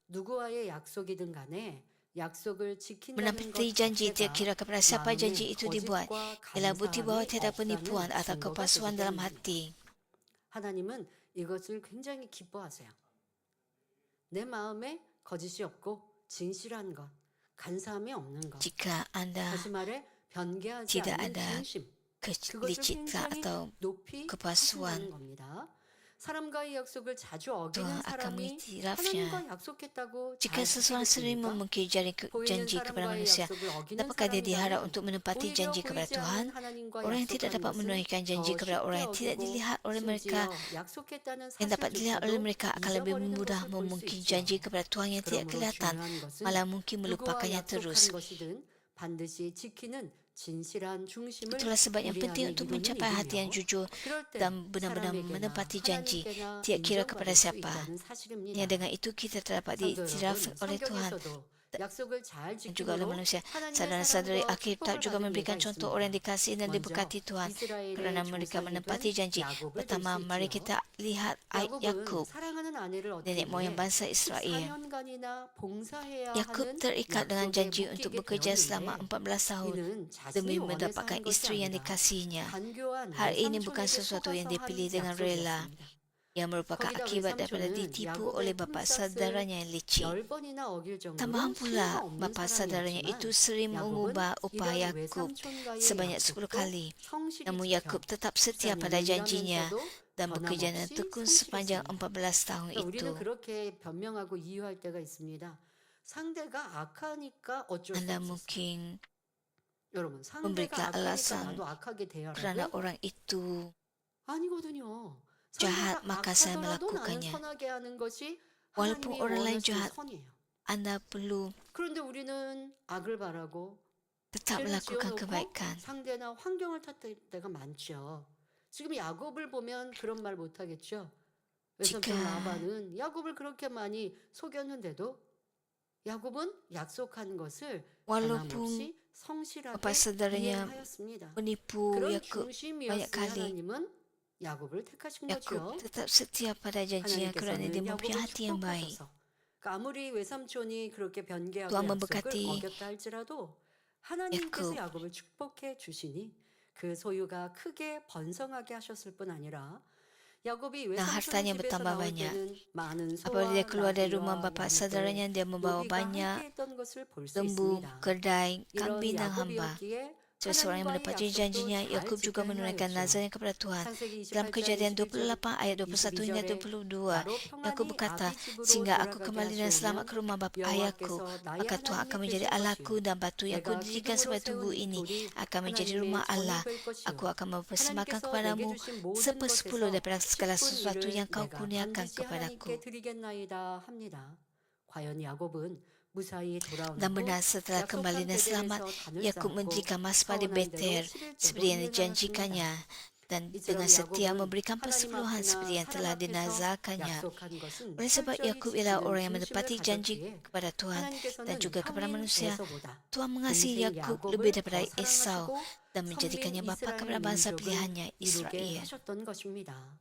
누구와의 약속이든 간에 약속을 지킨다는 것 Menepati janji 자체가 tidak kira kepada siapa janji 마음에 itu dibuat. 거짓과 Ialah bukti bahawa 간사함이 tiada penipuan 없다는 atau 증거가 되기 kepalsuan dalam 때문입니다. hati. 하나님은 이것을 굉장히 기뻐하세요. 내 마음에 거짓이 없고 진실한 것, 간사함이 없는 것. Jika anda 다시 말해 변개하지 tidak 않는 ada 중심. 그것을 kelicikan 굉장히 atau 높이 kepalsuan, 하신다는 겁니다. 사람과의 약속을 자주 어기는 Tuhan akan 사람이 mengiktirafnya. 하나님과 약속했다고 Jika 잘 seseorang sering 지키겠습니까? memungkiri 보이는 janji kepada 사람과의 manusia, 약속을 어기는 dapatkah dia diharap 사람이라면 untuk menepati 오히려 janji kepada 보이지 Tuhan? 않는 하나님과 Orang yang tidak 약속한 dapat 것을 menunaikan janji 더 kepada 쉽게 orang yang tidak 어기고 dilihat oleh mereka, 심지어 약속했다는 yang dapat dilihat oleh 사실조차도 mereka akan lebih 잊어버리는 mudah 것을 볼 수 memungkiri 있지요. janji kepada Tuhan yang tidak 그러므로 kelihatan, 중요한 것은 malah mungkin 누구와 melupakannya 약속한 terus. 것이든 반드시 지키는 진실한 중심을 Itulah sebab yang 우리 penting 안에 untuk 이루는 mencapai hati yang 일이며 jujur 그럴 때 dan benar-benar 사람에게나 menepati janji, 하나님께나 tidak kira kepada 인정받을 수 siapa. 있다는 사실입니다. Yang dengan itu kita terdapat 성도 diiktiraf 여러분, oleh Tuhan 성경에서도 약속을 잘 dan juga oleh 지킴으로 manusia. 하나님의 Saudara-saudari 사랑과 Alkitab 축복을 juga 받은 memberikan 예가 contoh orang yang 있습니다. dikasihi dan 먼저 diberkati Tuhan kerana 이스라엘의 mereka 조상이 menepati 된 janji. 야곱을 들 Pertama, 수 mari 있지요. kita lihat 야곱은 Yakub, 사랑하는 아내를 얻기 nenek moyang 위해 bangsa Israel. 14년간이나 봉사해야 Yakub 하는 terikat dengan 약속에 janji untuk 묶이게 bekerja selama 되었는데 14 tahun 이는 자신이 demi 원해서 mendapatkan 한 것이 istri yang 아니라 dikasihinya. 간교한 Hal ini bukan 외삼촌에게 sesuatu yang 속아서 dia 한 pilih dengan rela, 약속이었습니다. yang merupakan 거기다 akibat daripada 외삼촌은 ditipu 야곱의 oleh bapa 품삯을 saudaranya yang licik. 10번이나 어길 정도로 Tambahan 수혜가 pula, 없는 bapa saudaranya itu 사람이었지만 sering 야곱은 mengubah upah 이런 Yakub 외삼촌과의 sebanyak 10 약속도 kali. 성실히 Namun 지켜 Yakub tetap setia pada janjinya 일하면서도 dan bekerja dengan 변함없이 tekun sepanjang 성실했습니다. 14 tahun 그러니까 우리는 itu. 그렇게 변명하고 이유할 때가 있습니다. 상대가 악하니까 어쩔 수 Anda 없었어. mungkin 여러분, 상대가 memberikan 악하니까 alasan 나도 악하게 kerana 대하라고요? orang itu 아니거든요. jahat, 상대가 maka saya 악하더라도 나는 melakukannya. 선하게 하는 것이 Walaupun 하나님이 orang lain 원하시는 jahat, 선이에요. Anda perlu 그런데 우리는 악을 바라고 tetap 죄를 melakukan 지어놓고 kebaikan. 상대나 환경을 탓할 때가 많죠. 지금 야곱을 보면 그런 말 못하겠죠. 외삼촌 Jika 라반은 야곱을 그렇게 많이 속였는데도 야곱은 약속한 것을 walaupun 변함없이 bapa 성실하게 saudaranya 이행하였습니다. menipu 그런 Yakub banyak 중심이었으니 kali, 하나님은 야곱을 택하신 Yakub 거죠. tetap setia pada janjinya kerana dia 하나님께서는 mempunyai 야곱을 hati yang baik. 축복하셔서 그러니까 아무리 외삼촌이 그렇게 변개하고 Tuhan 약속을 memberkati 어겼다 할지라도 하나님께서 Yakub. 야곱을 축복해 주시니 그 소유가 크게 번성하게 하셨을 뿐 아니라 야곱이 dan 외삼촌의 hartanya 집에서 bertambah 나올 banyak. 때는 많은 Apabila dia 소와 keluar dari rumah 나귀와 bapa 양떼, saudaranya, dia membawa 노비가 banyak 함께했던 것을 볼 수 lembu, 있습니다. keldai, 이런 kambing dan hamba. 야곱이었기에 Seseorang yang 하나님과의 menepati 약속도 janjinya, 잘 Yakub juga 지켜야 menunaikan 하였죠. nazarnya kepada Tuhan. 창세기 Dalam 28장 Kejadian 21절 28 ayat 21 hingga 22절에 22, 나로 Yakub 평안히 berkata, 아비 집으로 sehingga aku 돌아가게 kembali dengan selamat 하시오면 ke rumah bapa ayahku, 여호와께서 나의 maka Tuhan akan 하나님이 menjadi 되실 Allahku 것이요 dan batu yang 내가 kudirikan 기둥으로 sebagai tubuh 세운 이 ini 돌이 akan menjadi 하나님의 rumah Allah. 전이 될 Aku 것이요 akan mempersembahkan 하나님께서 내게 kepadamu 주신 모든 sepersepuluh 것에서 daripada segala 10분의 sesuatu 1을 yang kau 내가 kurniakan 반드시 kepadaku. 하나님께 드리겠나이다 합니다. 과연 야곱은 무사히 Dan 돌아온 후 benar setelah kembali 약속한 dan selamat, 베델에서 단을 Yakub 쌓고 mendirikan masbah di 서원한 대로 Betel 11대도 seperti yang 일을 dijanjikannya dan dengan 이처럼 setia 야곱은 memberikan 하나님 persepuluhan seperti 앞이나 yang 사람 telah 앞에서 dinazarkannya. 약속한 것은 Oleh sebab 철저히 Yakub ialah 지키는 orang yang 중심을 menepati janji 가졌기에 kepada Tuhan dan 하나님께서는 juga kepada 형인 manusia. 에서보다 Tuhan mengasihi 동생 Yakub 야곱을 lebih 더 daripada Esau 사랑하시고 dan 선민 menjadikannya bapa 이스라엘 kepada bangsa 민족을 pilihannya 이루게 Israel. 하셨던 것입니다.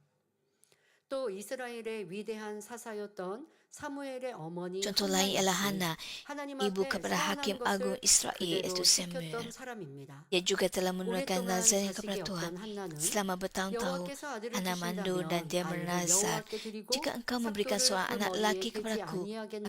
또 이스라엘의 위대한 사사였던 사무엘의 어머니 Contoh 한나 lain ialah 역시 Hana, 하나님 ibu 앞에 kepada 서원한 Hakim Agung 것을 Israel iaitu 그대로 Samuel. 지켰던 사람입니다. Ia juga telah menunaikan 오랫동안 nazarnya 자식이 kepada Tuhan. 없던 한나는 Selama bertahun-tahun, 여호와께서 아들을 Hana mandul dan 주신다면 dia 아이를 bernazar. 여호와께 드리고 Jika engkau memberikan 삭도를 seorang 그 anak 머리에 lelaki 대지 kepadaku,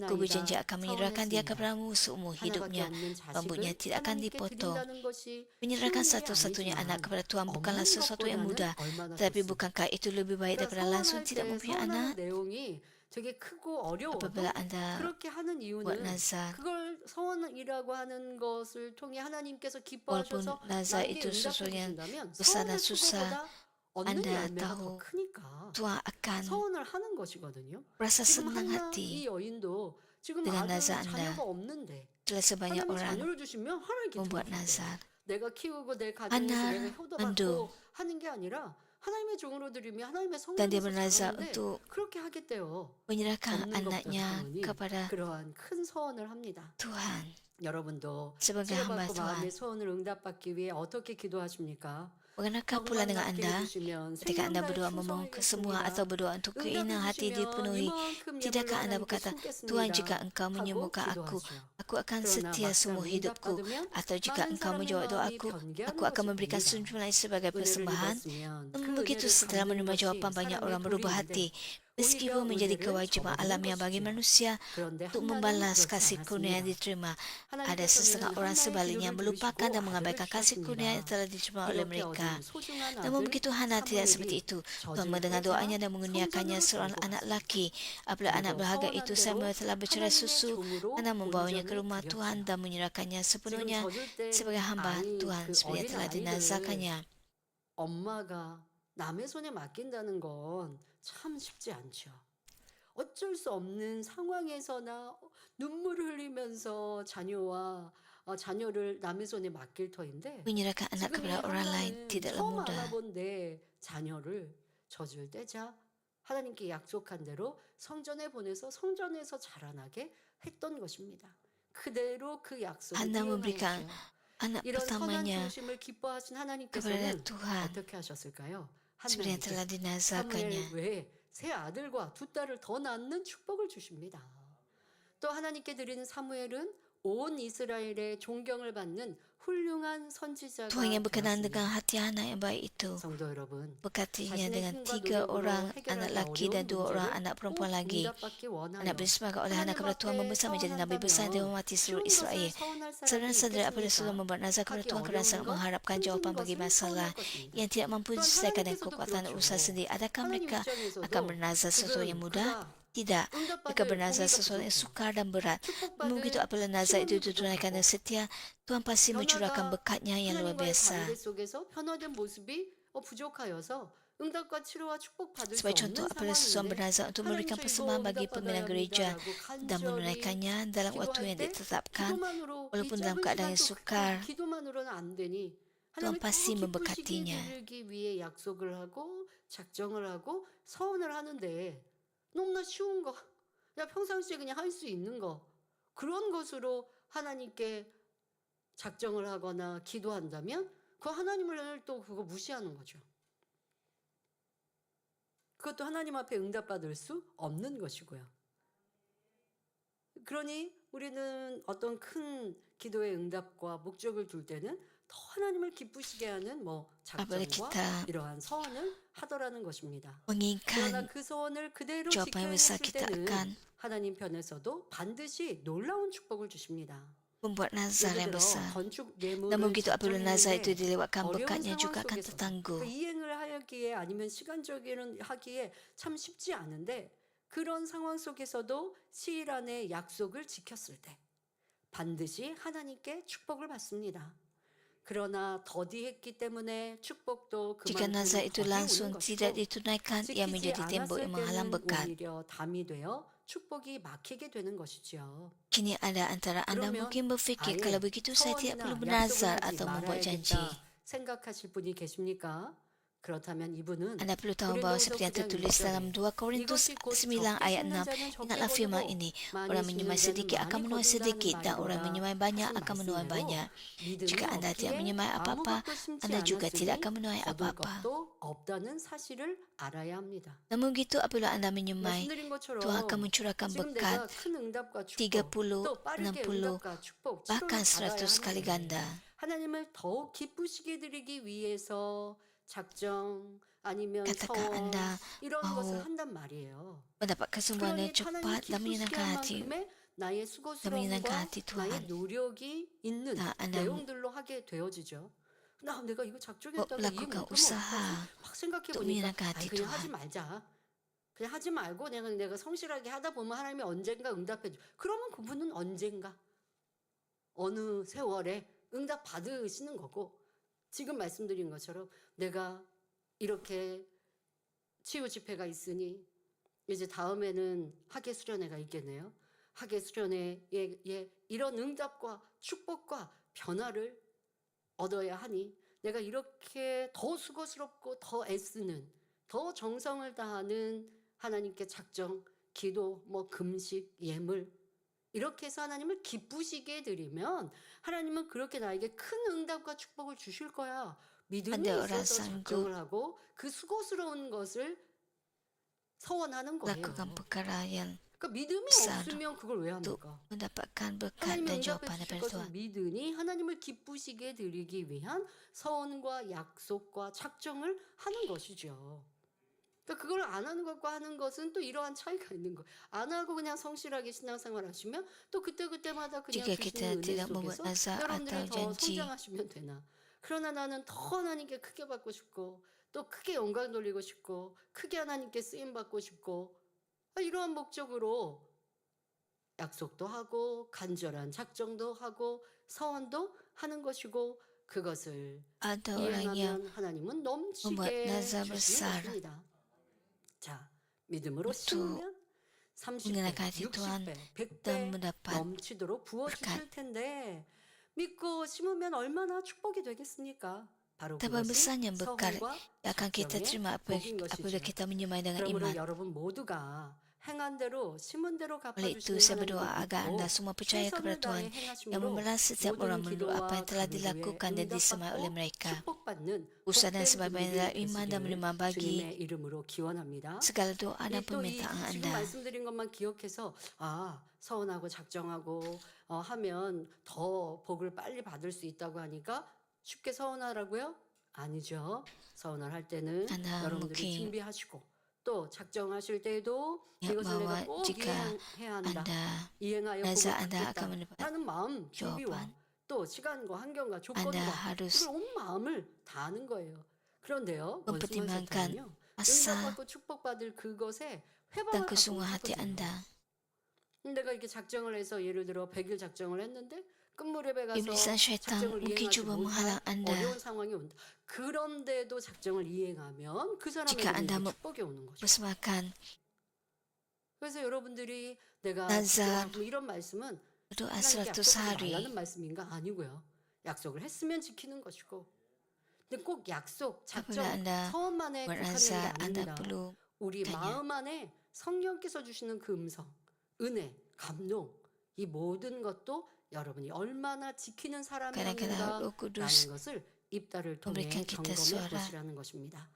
aku berjanji 아니하겠나이다 akan menyerahkan dia 서원했습니다. kepadamu seumur 하나밖에 hidupnya. 없는 Rambutnya 자식을 tidak akan 하나님께 dipotong. 드린다는 것이 Menyerahkan 쉬운 일이 satu-satunya anak 아니지만 kepada Tuhan bukanlah 없는 sesuatu yang 것보다는 mudah. 얼마나 Tetapi 좋습니까? bukankah itu lebih baik 그러니까 daripada langsung 서원할 tidak 때 mempunyai 서원하는 anak? 내용이 되게 크고 어려워도 apabila Anda 그렇게 하는 buat 이유는 nazar, 그걸 서원이라고 하는 것을 통해 하나님께서 walaupun 기뻐하셔서 nazar 나에게 itu sesuatu 응답해 yang 주신다면 besar dan 서원을 susah, 수고보다 얻는 Anda 열매가 더 tahu 크니까 Tuhan akan 서원을 하는 것이거든요. merasa 지금 senang 한나 hati 이 여인도 지금 dengan 아들 nazar 자녀가 Anda. 없는데 Setelah sebanyak 하나님이 orang 자녀를 주시면 하나님께 membuat 들어줄 거예요. nazar, 내가 키우고 내 가정에서 내가 Hana 효도받고 mandu 하는 게 아니라 하나님의 종으로 드리면 하나님의 dan dia 성전에서 bernazar 자라는데 untuk 그렇게 하겠대요. menyerahkan 없는 것보다 anaknya 좋으니 kepada 그러한 큰 서원을 합니다. Tuhan 여러분도 sebagai hamba 치료받고 마음의 Tuhan. 소원을 응답받기 위해 어떻게 기도하십니까? Bagaimana pula dengan Anda ketika Anda berdoa memohon semua atau berdoa untuk keinginan hati dipenuhi? Tidakkah Anda berkata, Tuhan jika Engkau menyembuhkan aku akan setia semua hidupku. Atau jika Engkau menjawab doaku, aku akan memberikan senyuman lain sebagai persembahan. Namun begitu setelah menerima jawapan banyak orang berubah hati. Meskipun menjadi kewajiban alamiah bagi manusia untuk membalas kasih kurnia yang diterima, ada setengah orang sebaliknya melupakan dan mengabaikan kasih kurnia yang telah diterima oleh mereka. Namun begitu Hana tidak seperti itu. Tuhan mendengar doanya dan mengurniakannya seorang anak laki. Apabila anak berharga itu Samuel telah bercerai susu, Hana membawanya ke rumah Tuhan dan menyerahkannya sepenuhnya sebagai hamba Tuhan seperti yang telah dinazarkannya. 엄마가 남의 손에 맡긴다는 건 참 쉽지 않죠. 어쩔 수 없는 상황에서나 눈물을 흘리면서 자녀를 남의 손에 맡길 터인데 Menyerahkan anak 지금 이 kepada orang lain 한나는 tidaklah 처음 mudah. 알아본 내 자녀를 젖을 떼자 하나님께 약속한 대로 성전에 보내서 성전에서 자라나게 했던 것입니다. 그대로 그 약속을 Hana memberikan 이행하였죠. anak 이런 선한 pertamanya 중심을 기뻐하신 kepada 하나님께서는 Tuhan 어떻게 하셨을까요? seperti yang telah 한나에게 dinazarkannya. 사무엘 외에 세 아들과 두 딸을 더 낳는 축복을 주십니다. 또 하나님께 드리는 사무엘은 온 이스라엘의 존경을 받는 훌륭한 선지자가 Tuhan yang berkenan 되었습니다. dengan hati anak yang baik itu 성도 여러분, berkatinya 자신의 dengan 힘과 3 노력으로 orang anak 해결하기 laki dan 어려운 2 orang 문제를 anak 꼭 perempuan lagi. 응답받기 원하여 Anak bersemaga oleh anak kepada Tuhan 하나님 membesar 앞에 menjadi nabi besar dan 서원한다면 dihormati seluruh 쉬운 것을 Israel. 서원할 사람이 Saudara-saudara apabila sudah 있겠습니까? membuat nazar kepada 하기 Tuhan kerana 어려운 sangat 것, mengharapkan 힘든 jawapan bagi 것은 masalah 서운할 것입니다. yang tidak mampu 또한 diselesaikan dengan 하나님께서도 kekuatan 그렇죠. usaha sendiri. Adakah 하나님 mereka 입장에서도 akan bernazar sesuatu yang 지금 mudah? 그가 Tidak. Mereka 응답받을 bernazar 공의가 sesuatu yang 부족해요. sukar dan berat. Namun begitu 축복받을 apabila nazar itu 시험이 ditunaikan 부족하고 dengan setia, Tuhan pasti mencurahkan 변화가 berkatnya yang luar 하나님과의 biasa. 관계 속에서 변화된 모습이 부족하여서 응답과 치료와 축복받을 수 Sebagai 없는 contoh, apabila seseorang 상황인데 bernazar untuk memberikan 하나님 저 persembahan 이거 bagi pimpinan gereja 응답받아야 dan 합니다라고 menunaikannya 간절히 dalam waktu 기도할 yang 때 ditetapkan, 기도만으로 이 walaupun dalam 짧은 keadaan yang 시간 sukar, 동안 기도만으로는 안 되니 Tuhan 하나님을 pasti 더 기쁘시게 memberkatinya. 드리기 위해 약속을 하고 작정을 하고 서원을 하는데 너무나 쉬운 거 그냥 평상시에 그냥 할 수 있는 거 그런 것으로 하나님께 작정을 하거나 기도한다면 그 하나님을 또 그거 무시하는 거죠. 그것도 하나님 앞에 응답받을 수 없는 것이고요. 그러니 우리는 어떤 큰 기도의 응답과 목적을 둘 때는 더 하나님을 기쁘시게 하는 apabila 작정과 kita 이러한 서원을 하더라는 것입니다. 그러나 menginginkan 그 소원을 그대로 jawapan 지켜야 yang besar, 했을 kita 때는 akan 하나님 편에서도 반드시 놀라운 축복을 주십니다. membuat nazar 예를 yang 들어 besar. 건축 Namun 예물을 begitu apabila nazar itu 작정했는데 dilewatkan, 어려운 berkatnya 상황 juga akan 속에서 tertangguh. 그 이행을 하기에 아니면 시간적인 하기에 참 쉽지 않은데 그런 상황 속에서도 시일 안에 약속을 지켰을 때 반드시 하나님께 축복을 받습니다. 그러나 더디했기 때문에 축복도 Jika 그만큼 nazar itu 더디 langsung 오는 tidak 것이고 ditunaikan, ia 지키지 menjadi tembok 않았을 yang menghalang 때는 berkat. 오히려 담이 되어 축복이 막히게 되는 것이지요. Kini ada antara Anda 그러면 mungkin berfikir, 아예 kalau begitu saya tidak perlu 서원이나 bernazar 약속을 하지 atau membuat janji. 말아야겠다 생각하실 분이 계십니까? 그렇다면 이분은 Anda perlu tahu bahawa seperti yang tertulis dalam 2 Korintus 9 ayat 6, ingatlah firman ini, orang menyemai sedikit akan menuai sedikit dan orang menyemai banyak akan menuai banyak. Jika Anda tidak menyemai apa-apa, Anda juga tidak akan menuai apa-apa. 없다는 사실을 알아야 합니다. Namun begitu apabila Anda menyemai, 말씀드린 것처럼 Tuhan akan mencurahkan 지금 berkat 내가 큰 응답과 30, 축복, 또 빠르게 60, 응답과 축복, bahkan 치료를 100 kali 받아야 하는데 ganda. 하나님을 더욱 기쁘시게 드리기 위해서 작정 아니면 Katakan 서원 Anda 이런 것을 mahu 한단 말이에요. mendapat kesembuhan 그러니 yang cepat 하나님 dan 기쁘시게 menyenangkan 한 hati. 만큼의 나의 menyenangkan 수고스러움과 hati 나의 Tuhan. 노력이 있는 Nah, Anda 내용들로 하게 되어지죠. 내가 이거 작정했다가 이해 melakukan 못하면 usaha 막 생각해 untuk 보니까 menyenangkan hati 그냥 하지 Tuhan. 말자. 그냥 하지 말고 내가 성실하게 하다 보면 하나님이 언젠가 응답해 줘. 그러면 그분은 언젠가 어느 세월에 응답 받으시는 거고, 지금 말씀드린 것처럼 내가 이렇게 치유 집회가 있으니 이제 다음에는 학예 수련회가 있겠네요. 학예 수련회에 이런 응답과 축복과 변화를 얻어야 하니 내가 이렇게 더 수고스럽고 더 애쓰는, 더 정성을 다하는 하나님께 작정, 기도, 금식, 예물, 이렇게 해서 하나님을 기쁘시게 드리면 하나님은 그렇게 나에게 큰 응답과 축복을 주실 거야. 믿음이 Ada orang 있어서 sanggup 작정을 하고 그 수고스러운 것을 서원하는 거예요. lakukan perkara yang 그러니까 믿음이 besar 없으면 그걸 왜 untuk 합니까? mendapatkan berkat 하나님이 dan 응답해 jawapan 주실 daripada 것을 Tuhan. 믿으니 하나님을 기쁘시게 드리기 위한 서원과 약속과 작정을 하는 것이죠. 그러니까 그걸 안 하는 것과 하는 것은 또 이러한 차이가 있는 거예요. 안 하고 그냥 성실하게 신앙생활 하시면 또 그때그때마다 그냥 Jika 주시는 kita 은혜 tidak membuat 속에서 nazar atau 여러분들이 더 janji, 성장하시면 되나. 그러나 나는 더 하나님께 크게 받고 싶고 또 크게 영광 돌리고 싶고 크게 하나님께 쓰임 받고 싶고, 이러한 목적으로 약속도 하고 간절한 작정도 하고 서원도 하는 것이고, 그것을 ada orang yang 이행하면 하나님은 membuat 넘치게 nazar 주시는 besar 것입니다. 자, 믿음으로 untuk 심으면 30배, mengenakan hati Tuhan 60배, dan 100배 mendapat 넘치도록 부어주실 텐데 믿고 심으면 얼마나 축복이 되겠습니까? 바로 betapa 그것이 besarnya berkat 서원과 yang akan kita 작정의 terima 복인 apabila 것이죠. kita menyemai dengan 그러므로 iman. 여러분 모두가 행한 대로 심은 대로 Oleh itu, 갚아주시는 saya berdoa 하나님을 agar anda 믿고 semua percaya kepada 최선을 Tuhan 다해 yang 행하심으로 membalas setiap 모든 orang menurut apa 기도와 yang telah 간구에 dilakukan dan disemai oleh 응답받고 mereka. 축복받는 Usaha dan 복된 sebagainya 분들이 dalam iman dan 되시기를 menerima bagi 주님의 이름으로 기원합니다. segala doa dan 또 이 permintaan 지금 anda. 말씀드린 것만 기억해서 서원하고 작정하고 하면 더 복을 빨리 받을 수 있다고 하니까 쉽게 서원하라고요? 아니죠. 서원을 할 때는 Anda 여러분들이 mungkin 준비하시고 또 작정하실 때에도 ingat 이것을 bahwa 내가 꼭 jika 이행해야 한다. anda 이행하여 복을 nazar anda akan 받겠다 mendapat 하는 마음, 준비와 jawaban. 또 시간과 환경과 Anda 조건과 harus 이걸 온 마음을 다하는 거예요. 그런데요, mempertimbangkan 원수만 asa 응답받고 축복받을 그것에 dan 회방을 kesungguhan 갖고 hati 있거든요. anda. 내가 이렇게 작정을 해서 예를 들어 100일 작정을 했는데 끝무렵에 가서 Iblis dan syaitan 작정을 mungkin 이행하지 cuba 못한 menghalang anda. 어려운 상황이 온다. 그런데도 작정을 이행하면 그 Jika anda 사람에게는 축복이 오는 거죠. mempersembahkan 그래서 여러분들이 내가 nazar 기도하고 이런 말씀은 berdoa 하나님께 100 약속하지 hari 말라는 말씀인가? 아니고요. 약속을 했으면 지키는 것이고, 근데 꼭 약속, apabila 작정, anda 서원만에 buat 국한된 게 nazar anda 아닙니다. perlu 우리 tanya. 마음 안에 성령께서 주시는 그 음성, 은혜, 감동, 이 모든 것도 여러분이 얼마나 지키는 kadang-kadang Roh 사람이었는가라는 Kudus 것을 입다를 통해 memberikan kita 점검해 suara 보시라는 것입니다.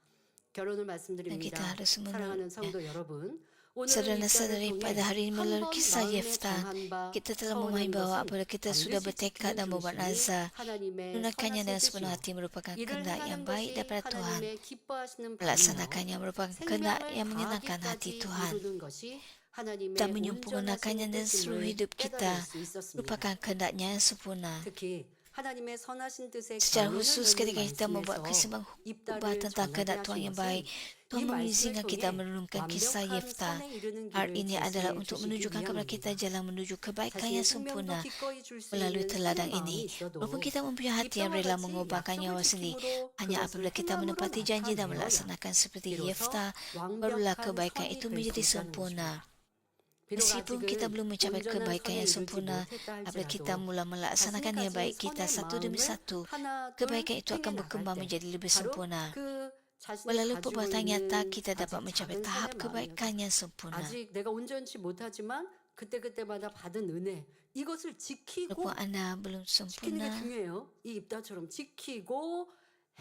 결론을 dan 말씀드립니다. kita harus 사랑하는 menurutnya. 성도 여러분, 오늘 Saudara-saudari, 입다를 pada 통해 hari ini 한 melalui 번 kisah 마음에 Yefta, 정한 바 kita telah 서운한 memahami bahwa 것은 apabila kita sudah 반드시 bertekad 지키는 dan membuat 중심이 nazar, 하나님의 menunaikannya dengan 선하신 sepenuh 뜻이요. hati merupakan 이를 kehendak yang 행하는 baik 것이 daripada Tuhan. 하나님의 기뻐하시는 바이며 Melaksanakannya merupakan kehendak 생명을 yang menyenangkan hati 다하기까지 Tuhan. 이루는 것이 하나님의 Dan menyempurnakannya 온전하신 dan seluruh 뜻임을 hidup kita 깨달을 수 있었습니다. merupakan kehendaknya yang sempurna. 특히 하나님의 선하신 뜻에 Secara 결론을 khusus 내는 ketika kita membuat 말씀에서 kesimpulan 입다를 tentang 전하게 kehendak 하신 Tuhan yang 것은 baik, 이 Tuhan 말씀을 mengizinkan kita 통해 merenungkan kisah 완벽한 Yefta. 선에 이르는 Hal 길을 ini adalah 제시해 untuk 주시기 menunjukkan kepada kita 위함입니다. jalan menuju kebaikan 자신의 yang 생명도 sempurna 기꺼이 줄 수 melalui 있는 teladan 큰 마음이 ini. 있어도 Walaupun kita mempunyai hati yang 입다와 rela 같이 mengorbankan nyawa 약속을 sendiri, 지킴으로 hanya 그것을 apabila kita 행함으로 menepati janji dan 나타내어야 melaksanakan seperti 비로소 Yefta, barulah 완벽한 kebaikan 선이 itu 될 수 menjadi 있다는 sempurna. 것입니다. 비록 Meskipun kita 아직은 belum mencapai 온전한 kebaikan 선에 yang 이르지 sempurna, 못했다 apabila kita 할지라도 mula melaksanakan 자신이 yang baik 가진 kita 선의 satu demi 마음을 satu, 하나 둘 kebaikan itu 행해 akan 나갈 berkembang 때 menjadi lebih 바로 sempurna. 그 자신이 Melalui 가지고 perbuatan nyata, 있는 kita dapat 아직 mencapai 작은 tahap 선의 마음이요. kebaikan yang sempurna. 아직 내가 온전치 못하지만 그때그때마다 받은 은혜 이것을 지키고 Walaupun anda belum 지키는 게 sempurna, 중요해요. 이 입다처럼 지키고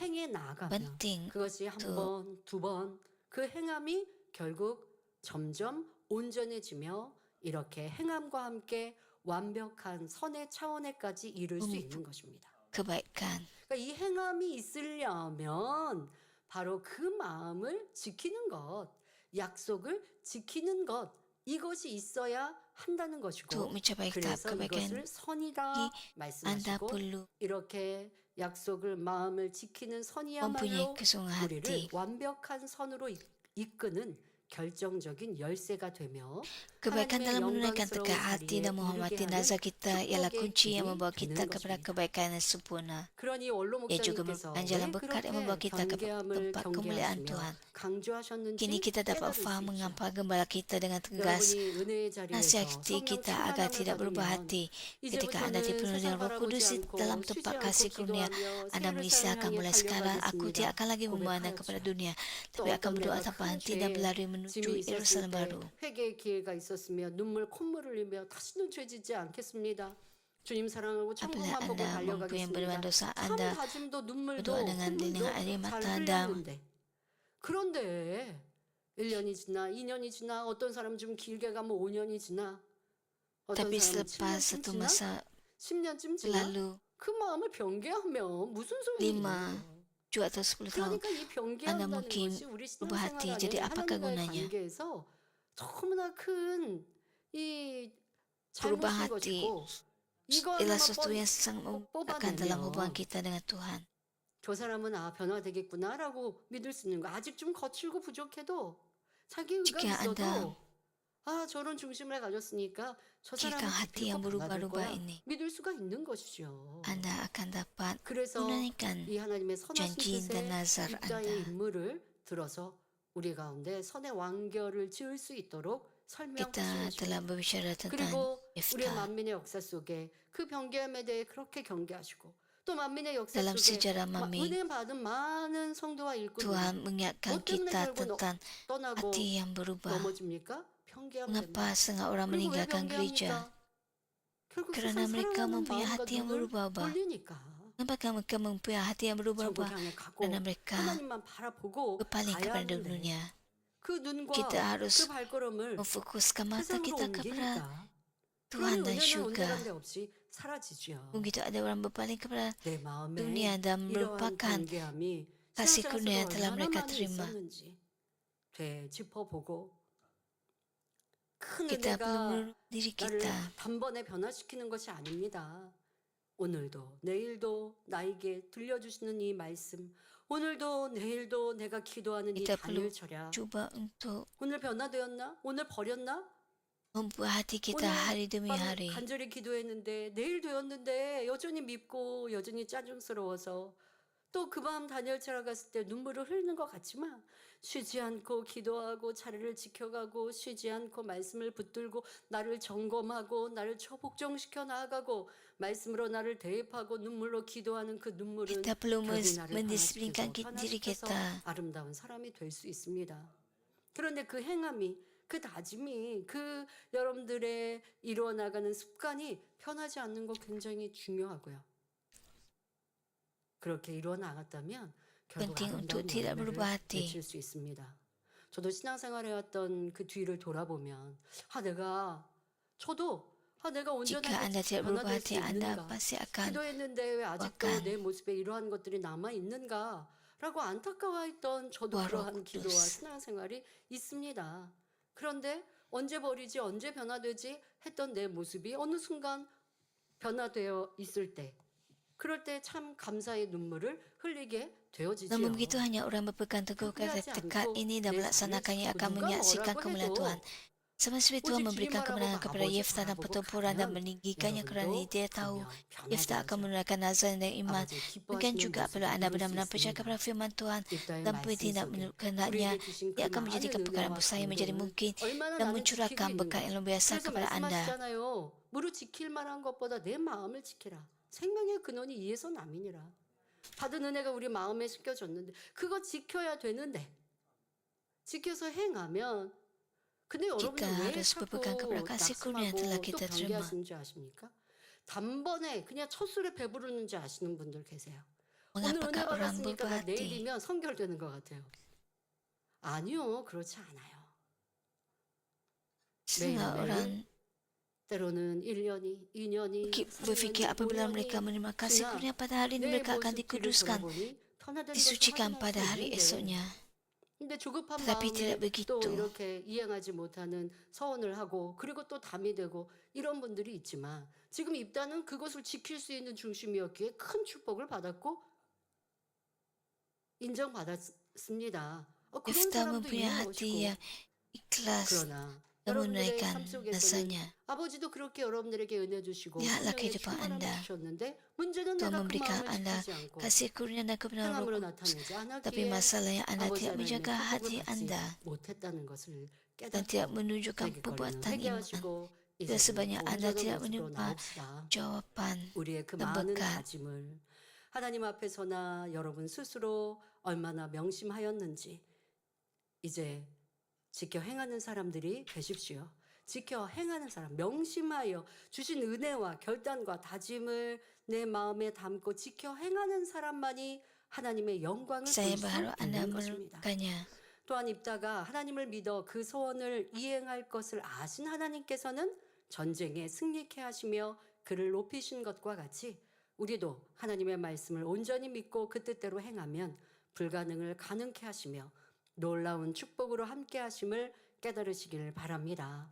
행해 나가면 penting 그것이 한 untuk 번, 두 번 그 행함이 결국 점점 온전해지며 이렇게 행함과 함께 완벽한 선의 차원에까지 이룰 수 있는 것입니다. kebaikan. 그러니까 이 행함이 있으려면 바로 그 마음을 지키는 것, 약속을 지키는 것, 이것이 있어야 한다는 Untuk 것이고 mencapai tahap 그래서 kebaikan 이것을 선이다 anda 말씀하시고 perlu 이렇게 약속을 마음을 지키는 mempunyai 선이야말로 kesungguhan 우리를 hati. 완벽한 선으로 이끄는 결정적인 열쇠가 되며 Kebaikan 하나님의 dalam menunaikan 영광스러운 tegak hati 자리에 dan 이르게 menghormati 하는 nazar kita ialah 축복의 kunci yang 길이 membawa 되는 kita kepada 것입니다. kebaikan yang sempurna. 그러니 원로 Ia juga 목사님께서 merupakan jalan 왜 berkat yang membawa 그렇게 kita ke 경계함을 tempat kemuliaan 경계하시며 Tuhan. Kini 강조하셨는지 kita dapat 깨달을 수 faham 있죠. mengapa gembala kita dengan tegas 여러분이 은혜의 자리에서 nasihati 성령 kita agar 충만함을 tidak berubah 받으면 hati. Ketika Anda 이제부터는 dipenuhi dengan 세상 Roh 바라보지 Kudus di 않고 dalam 쉬지 tempat 않고 kasih karunia, 기도하며 Anda 새 menisiakan 예루살렘 mulai 향해 sekarang aku 달려가겠습니다. tidak akan lagi memandang kepada 고백하였죠. dunia, 또 tapi akan 어떤 berdoa 내가 tanpa 큰 henti dan 죄에 berlari 짐이 menuju 있었을 Yerusalem 때 baru. 회개의 기회가 있었으며 눈물 콧물을 흘리며 다시는 죄짓지 않겠습니다. 주님 사랑하고 Apabila 천국만 보고 Anda mempunyai 달려가겠습니다. dosa, 참 Anda 다짐도 berdoa 눈물도 dengan 콧물도 air 잘 mata Anda. 흘렸는데 그런데 1년이 지나 2년이 지나 어떤 사람은 좀 길게 가면 5년이 지나 어떤 Tapi 사람은 selepas 7년쯤 satu 지나 masa 10년쯤 지나 lalu, 그 마음을 변개하면 무슨 5, 소용이에요. 7 atau 10 tahun, 그러니까 이 Anda 변개한다는 mungkin 것이 우리 berubah 신앙생활 hati. 안에 Jadi apakah 하나님과의 gunanya? 관계에서 너무나 큰 이 Berubah 잘못인 hati 것이고 이거 ialah 하나만 sesuatu yang sangat membukakan dalam hubungan 뽑아내면 kita dengan Tuhan. 저 사람은 변화되겠구나라고 믿을 수 있는 거. 아직 좀 거칠고 부족해도 자기 의가 Jika Anda 있어도 저런 중심을 가졌으니까 저 memikirkan 사람은 hati 기필코 yang 변화될 berubah-ubah 거야. ini, 믿을 수가 있는 것이죠. Anda akan dapat 그래서 menunaikan 이 하나님의 선하신 janji dan 뜻에 nazar 입다의 Anda. 인물을 들어서 우리 가운데 선의 완결을 지을 수 있도록 설명하시는 Kita telah 것입니다. berbicara tentang 그리고 우리의 Yeftah. 만민의 역사 속에 그 변개함에 대해 그렇게 경계하시고 또 만민의 역사 Dalam 속에 sejarah Mamin, 은혜 받은 많은 성도와 일꾼들이 Tuhan mengingatkan 뭐 때문에 kita 결국 tentang 떠나고 hati yang berubah. 넘어집니까? 변개함 Mengapa 때문에. setengah orang 그리고 왜 meninggalkan gereja? 변개합니까? 결국 Karena 세상 mereka 사랑하는 mempunyai 마음과 hati yang 눈을 berubah-ubah. 돌리니까 Kenapa mereka mempunyai hati yang 천국 berubah-ubah? 향해 가고 Karena mereka 하나님만 바라보고 berpaling 가야 kepada 하는데 dunia. 그 눈과 Kita 그 harus 발걸음을 memfokuskan mata 세상으로 kita kepada 옮기니까 Tuhan 그러니 dan 은혜는 syurga. 온데간데 없이 사라지죠. Begitu ada orang berpaling kepada 내 마음에 dunia dan 이러한 melupakan 경계함이 kasih 신앙생활 karunia yang 속에 telah 얼마나 mereka 많이 terima. 있었는지 되짚어보고 큰 Kita perlu 은혜가 menurut diri 나를 kita. 단번에 변화시키는 것이 아닙니다. 오늘도 내일도 나에게 들려주시는 이 말씀, 오늘도 내일도 내가 기도하는 이 Kita perlu 단일 절야, coba untuk 오늘 변화되었나? 오늘 버렸나? membuat hati kita 오늘 hari demi 밤에 hari. 간절히 기도했는데 내일 되었는데 여전히 밉고 여전히 짜증스러워서 또 그 밤 단열체라 갔을 때 눈물을 흘리는 것 같지만 쉬지 않고 기도하고 자리를 지켜가고 쉬지 않고 말씀을 붙들고 나를 점검하고 나를 복종시켜 나아가고 말씀으로 나를 대입하고 눈물로 기도하는 그 눈물은 Kita perlu 결국 나를 mendisiplinkan 변화시키고 diri 변화시켜서 kita. 아름다운 사람이 될 수 있습니다. 그런데 그 행함이 그 다짐이 그 여러분들의 이루어 나가는 습관이 편하지 않는 거 굉장히 중요하고요. 그렇게 이루어 나갔다면 결국 Penting untuk 아름다운 tidak berubah 열매를 hati. 맺힐 수 있습니다. 저도 신앙생활 해왔던 그 뒤를 돌아보면 내가 Jika 온전하게 Anda tidak berubah 변화될 수 hati, Anda 있는가? pasti akan 기도했는데 왜 아직도 bahkan 내 모습에 이러한 것들이 남아 있는가? 라고 안타까워했던 저도 Roh 그러한 기도와 Kudus. 신앙생활이 있습니다. 그런데 언제 버리지 언제 변화되지 했던 내 mo습이 어느 순간 변화되어 있을 때 그럴 때 참 감사의 눈물을 흘리게 되어지지요. namun begitu hanya orang berpegang teguh kepada tekad ini dan melaksanakannya akan menyaksikan kemuliaan Tuhan. Sama seperti Tuhan memberikan kemenangan kepada Yeftah dan pertempuran dan meninggikannya kerana dia tahu Yeftah akan menunaikan nazar dan iman. Demikian juga apabila Anda benar-benar percaya kepada firman Tuhan dan bertindak menurut kehendaknya, dia akan menjadikan perkara mustahil menjadi mungkin dan mencurahkan berkat yang luar biasa 그래서 kepada Anda. 말씀하시잖아요. 무릇 지킬 만한 것보다 내 마음을 지키라. 생명의 근원이 이에서 남이니라. 받은 은혜가 우리 마음에 심겨졌는데 그거 지켜야 되는데 지켜서 행하면 근데 여러분이 Kita 왜 harus berpegang kepada 자꾸 kasih karunia yang telah 낙심하고 또 kita terima. 변개하시는지 아십니까? 단번에 그냥 첫 술에 배부르는지 아시는 분들 계세요. 오늘 은혜 Mengapakah orang 받았으니까 berubah 나 hati? 내일이면 성결되는 것 같아요. 아니요, 그렇지 않아요. Setengah 매일매일 orang 때로는 1년이, 2년이, berfikir apabila mereka menerima kasih karunia pada hari ini, mereka akan dikuduskan, disucikan pada hari esoknya. 근데 조급한 Tetapi tidak 마음에 또 begitu. 이렇게 이행하지 못하는 서원을 하고 그리고 또 담이 되고 이런 분들이 있지만 지금 입다는 그것을 지킬 수 있는 중심이었기에 큰 축복을 받았고 인정받았습니다. 그런 Yeftah 사람도 mempunyai 있는 hati 것이고 yang ikhlas 그러나 여러분들의 memunaikan 삶 속에서는 rasanya. 아버지도 그렇게 여러분들에게 은혜 주시고 Lihatlah 성령의 kehidupan 충만함을 Anda. 주셨는데 문제는 Tuhan 내가 그 memberikan 마음을 Anda 지키지 않고 kasih karunia dan kebenaran 행함으로 Roh Kudus. 나타내지 Tapi 않았기에 masalahnya Anda 아버지 tidak 하나님의 menjaga 축복을 hati 받지 Anda 못했다는 것을 dan tidak 깨닫고 menunjukkan 회개거리는 perbuatan iman. 회개하시고 Dan 이제는 sebanyak Anda 온전한 tidak 모습으로 menerima 나옵시다. jawapan 우리의 그 dan 많은 berkat. 다짐을 하나님 앞에서나 여러분 스스로 얼마나 명심하였는지 이제 지켜 행하는 사람들이 되십시오. 지켜 행하는 사람, 명심하여 주신 은혜와 결단과 다짐을 내 마음에 담고 지켜 행하는 사람만이 하나님의 영광을 볼 Saya 수 berharap Anda 있는 것입니다. melakukannya. 또한 입다가 하나님을 믿어 그 소원을 이행할 것을 아신 하나님께서는 전쟁에 승리케 하시며 그를 높이신 것과 같이 우리도 하나님의 말씀을 온전히 믿고 그 뜻대로 행하면 불가능을 가능케 하시며 놀라운 축복으로 함께 하심을 깨달으시길 바랍니다.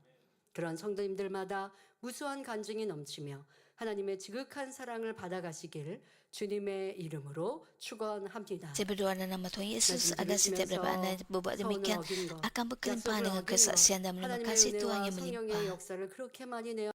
그런 성도님들마다 무수한 간증이 넘치며 하나님의 지극한 사랑을 받아가시길 주님의 이름으로 축원합니다. Saya berdoa dalam nama Tuhan Yesus 말씀 agar setiap 들으시면서 daripada Anda berbuat 서운을 demikian 어긴 것, akan berkelimpahan 약속을 dengan 어긴 것, kesaksian dan menerima 하나님의 kasih Tuhan 은혜와 yang 성령의 melimpah. 역사를 그렇게 많이 내어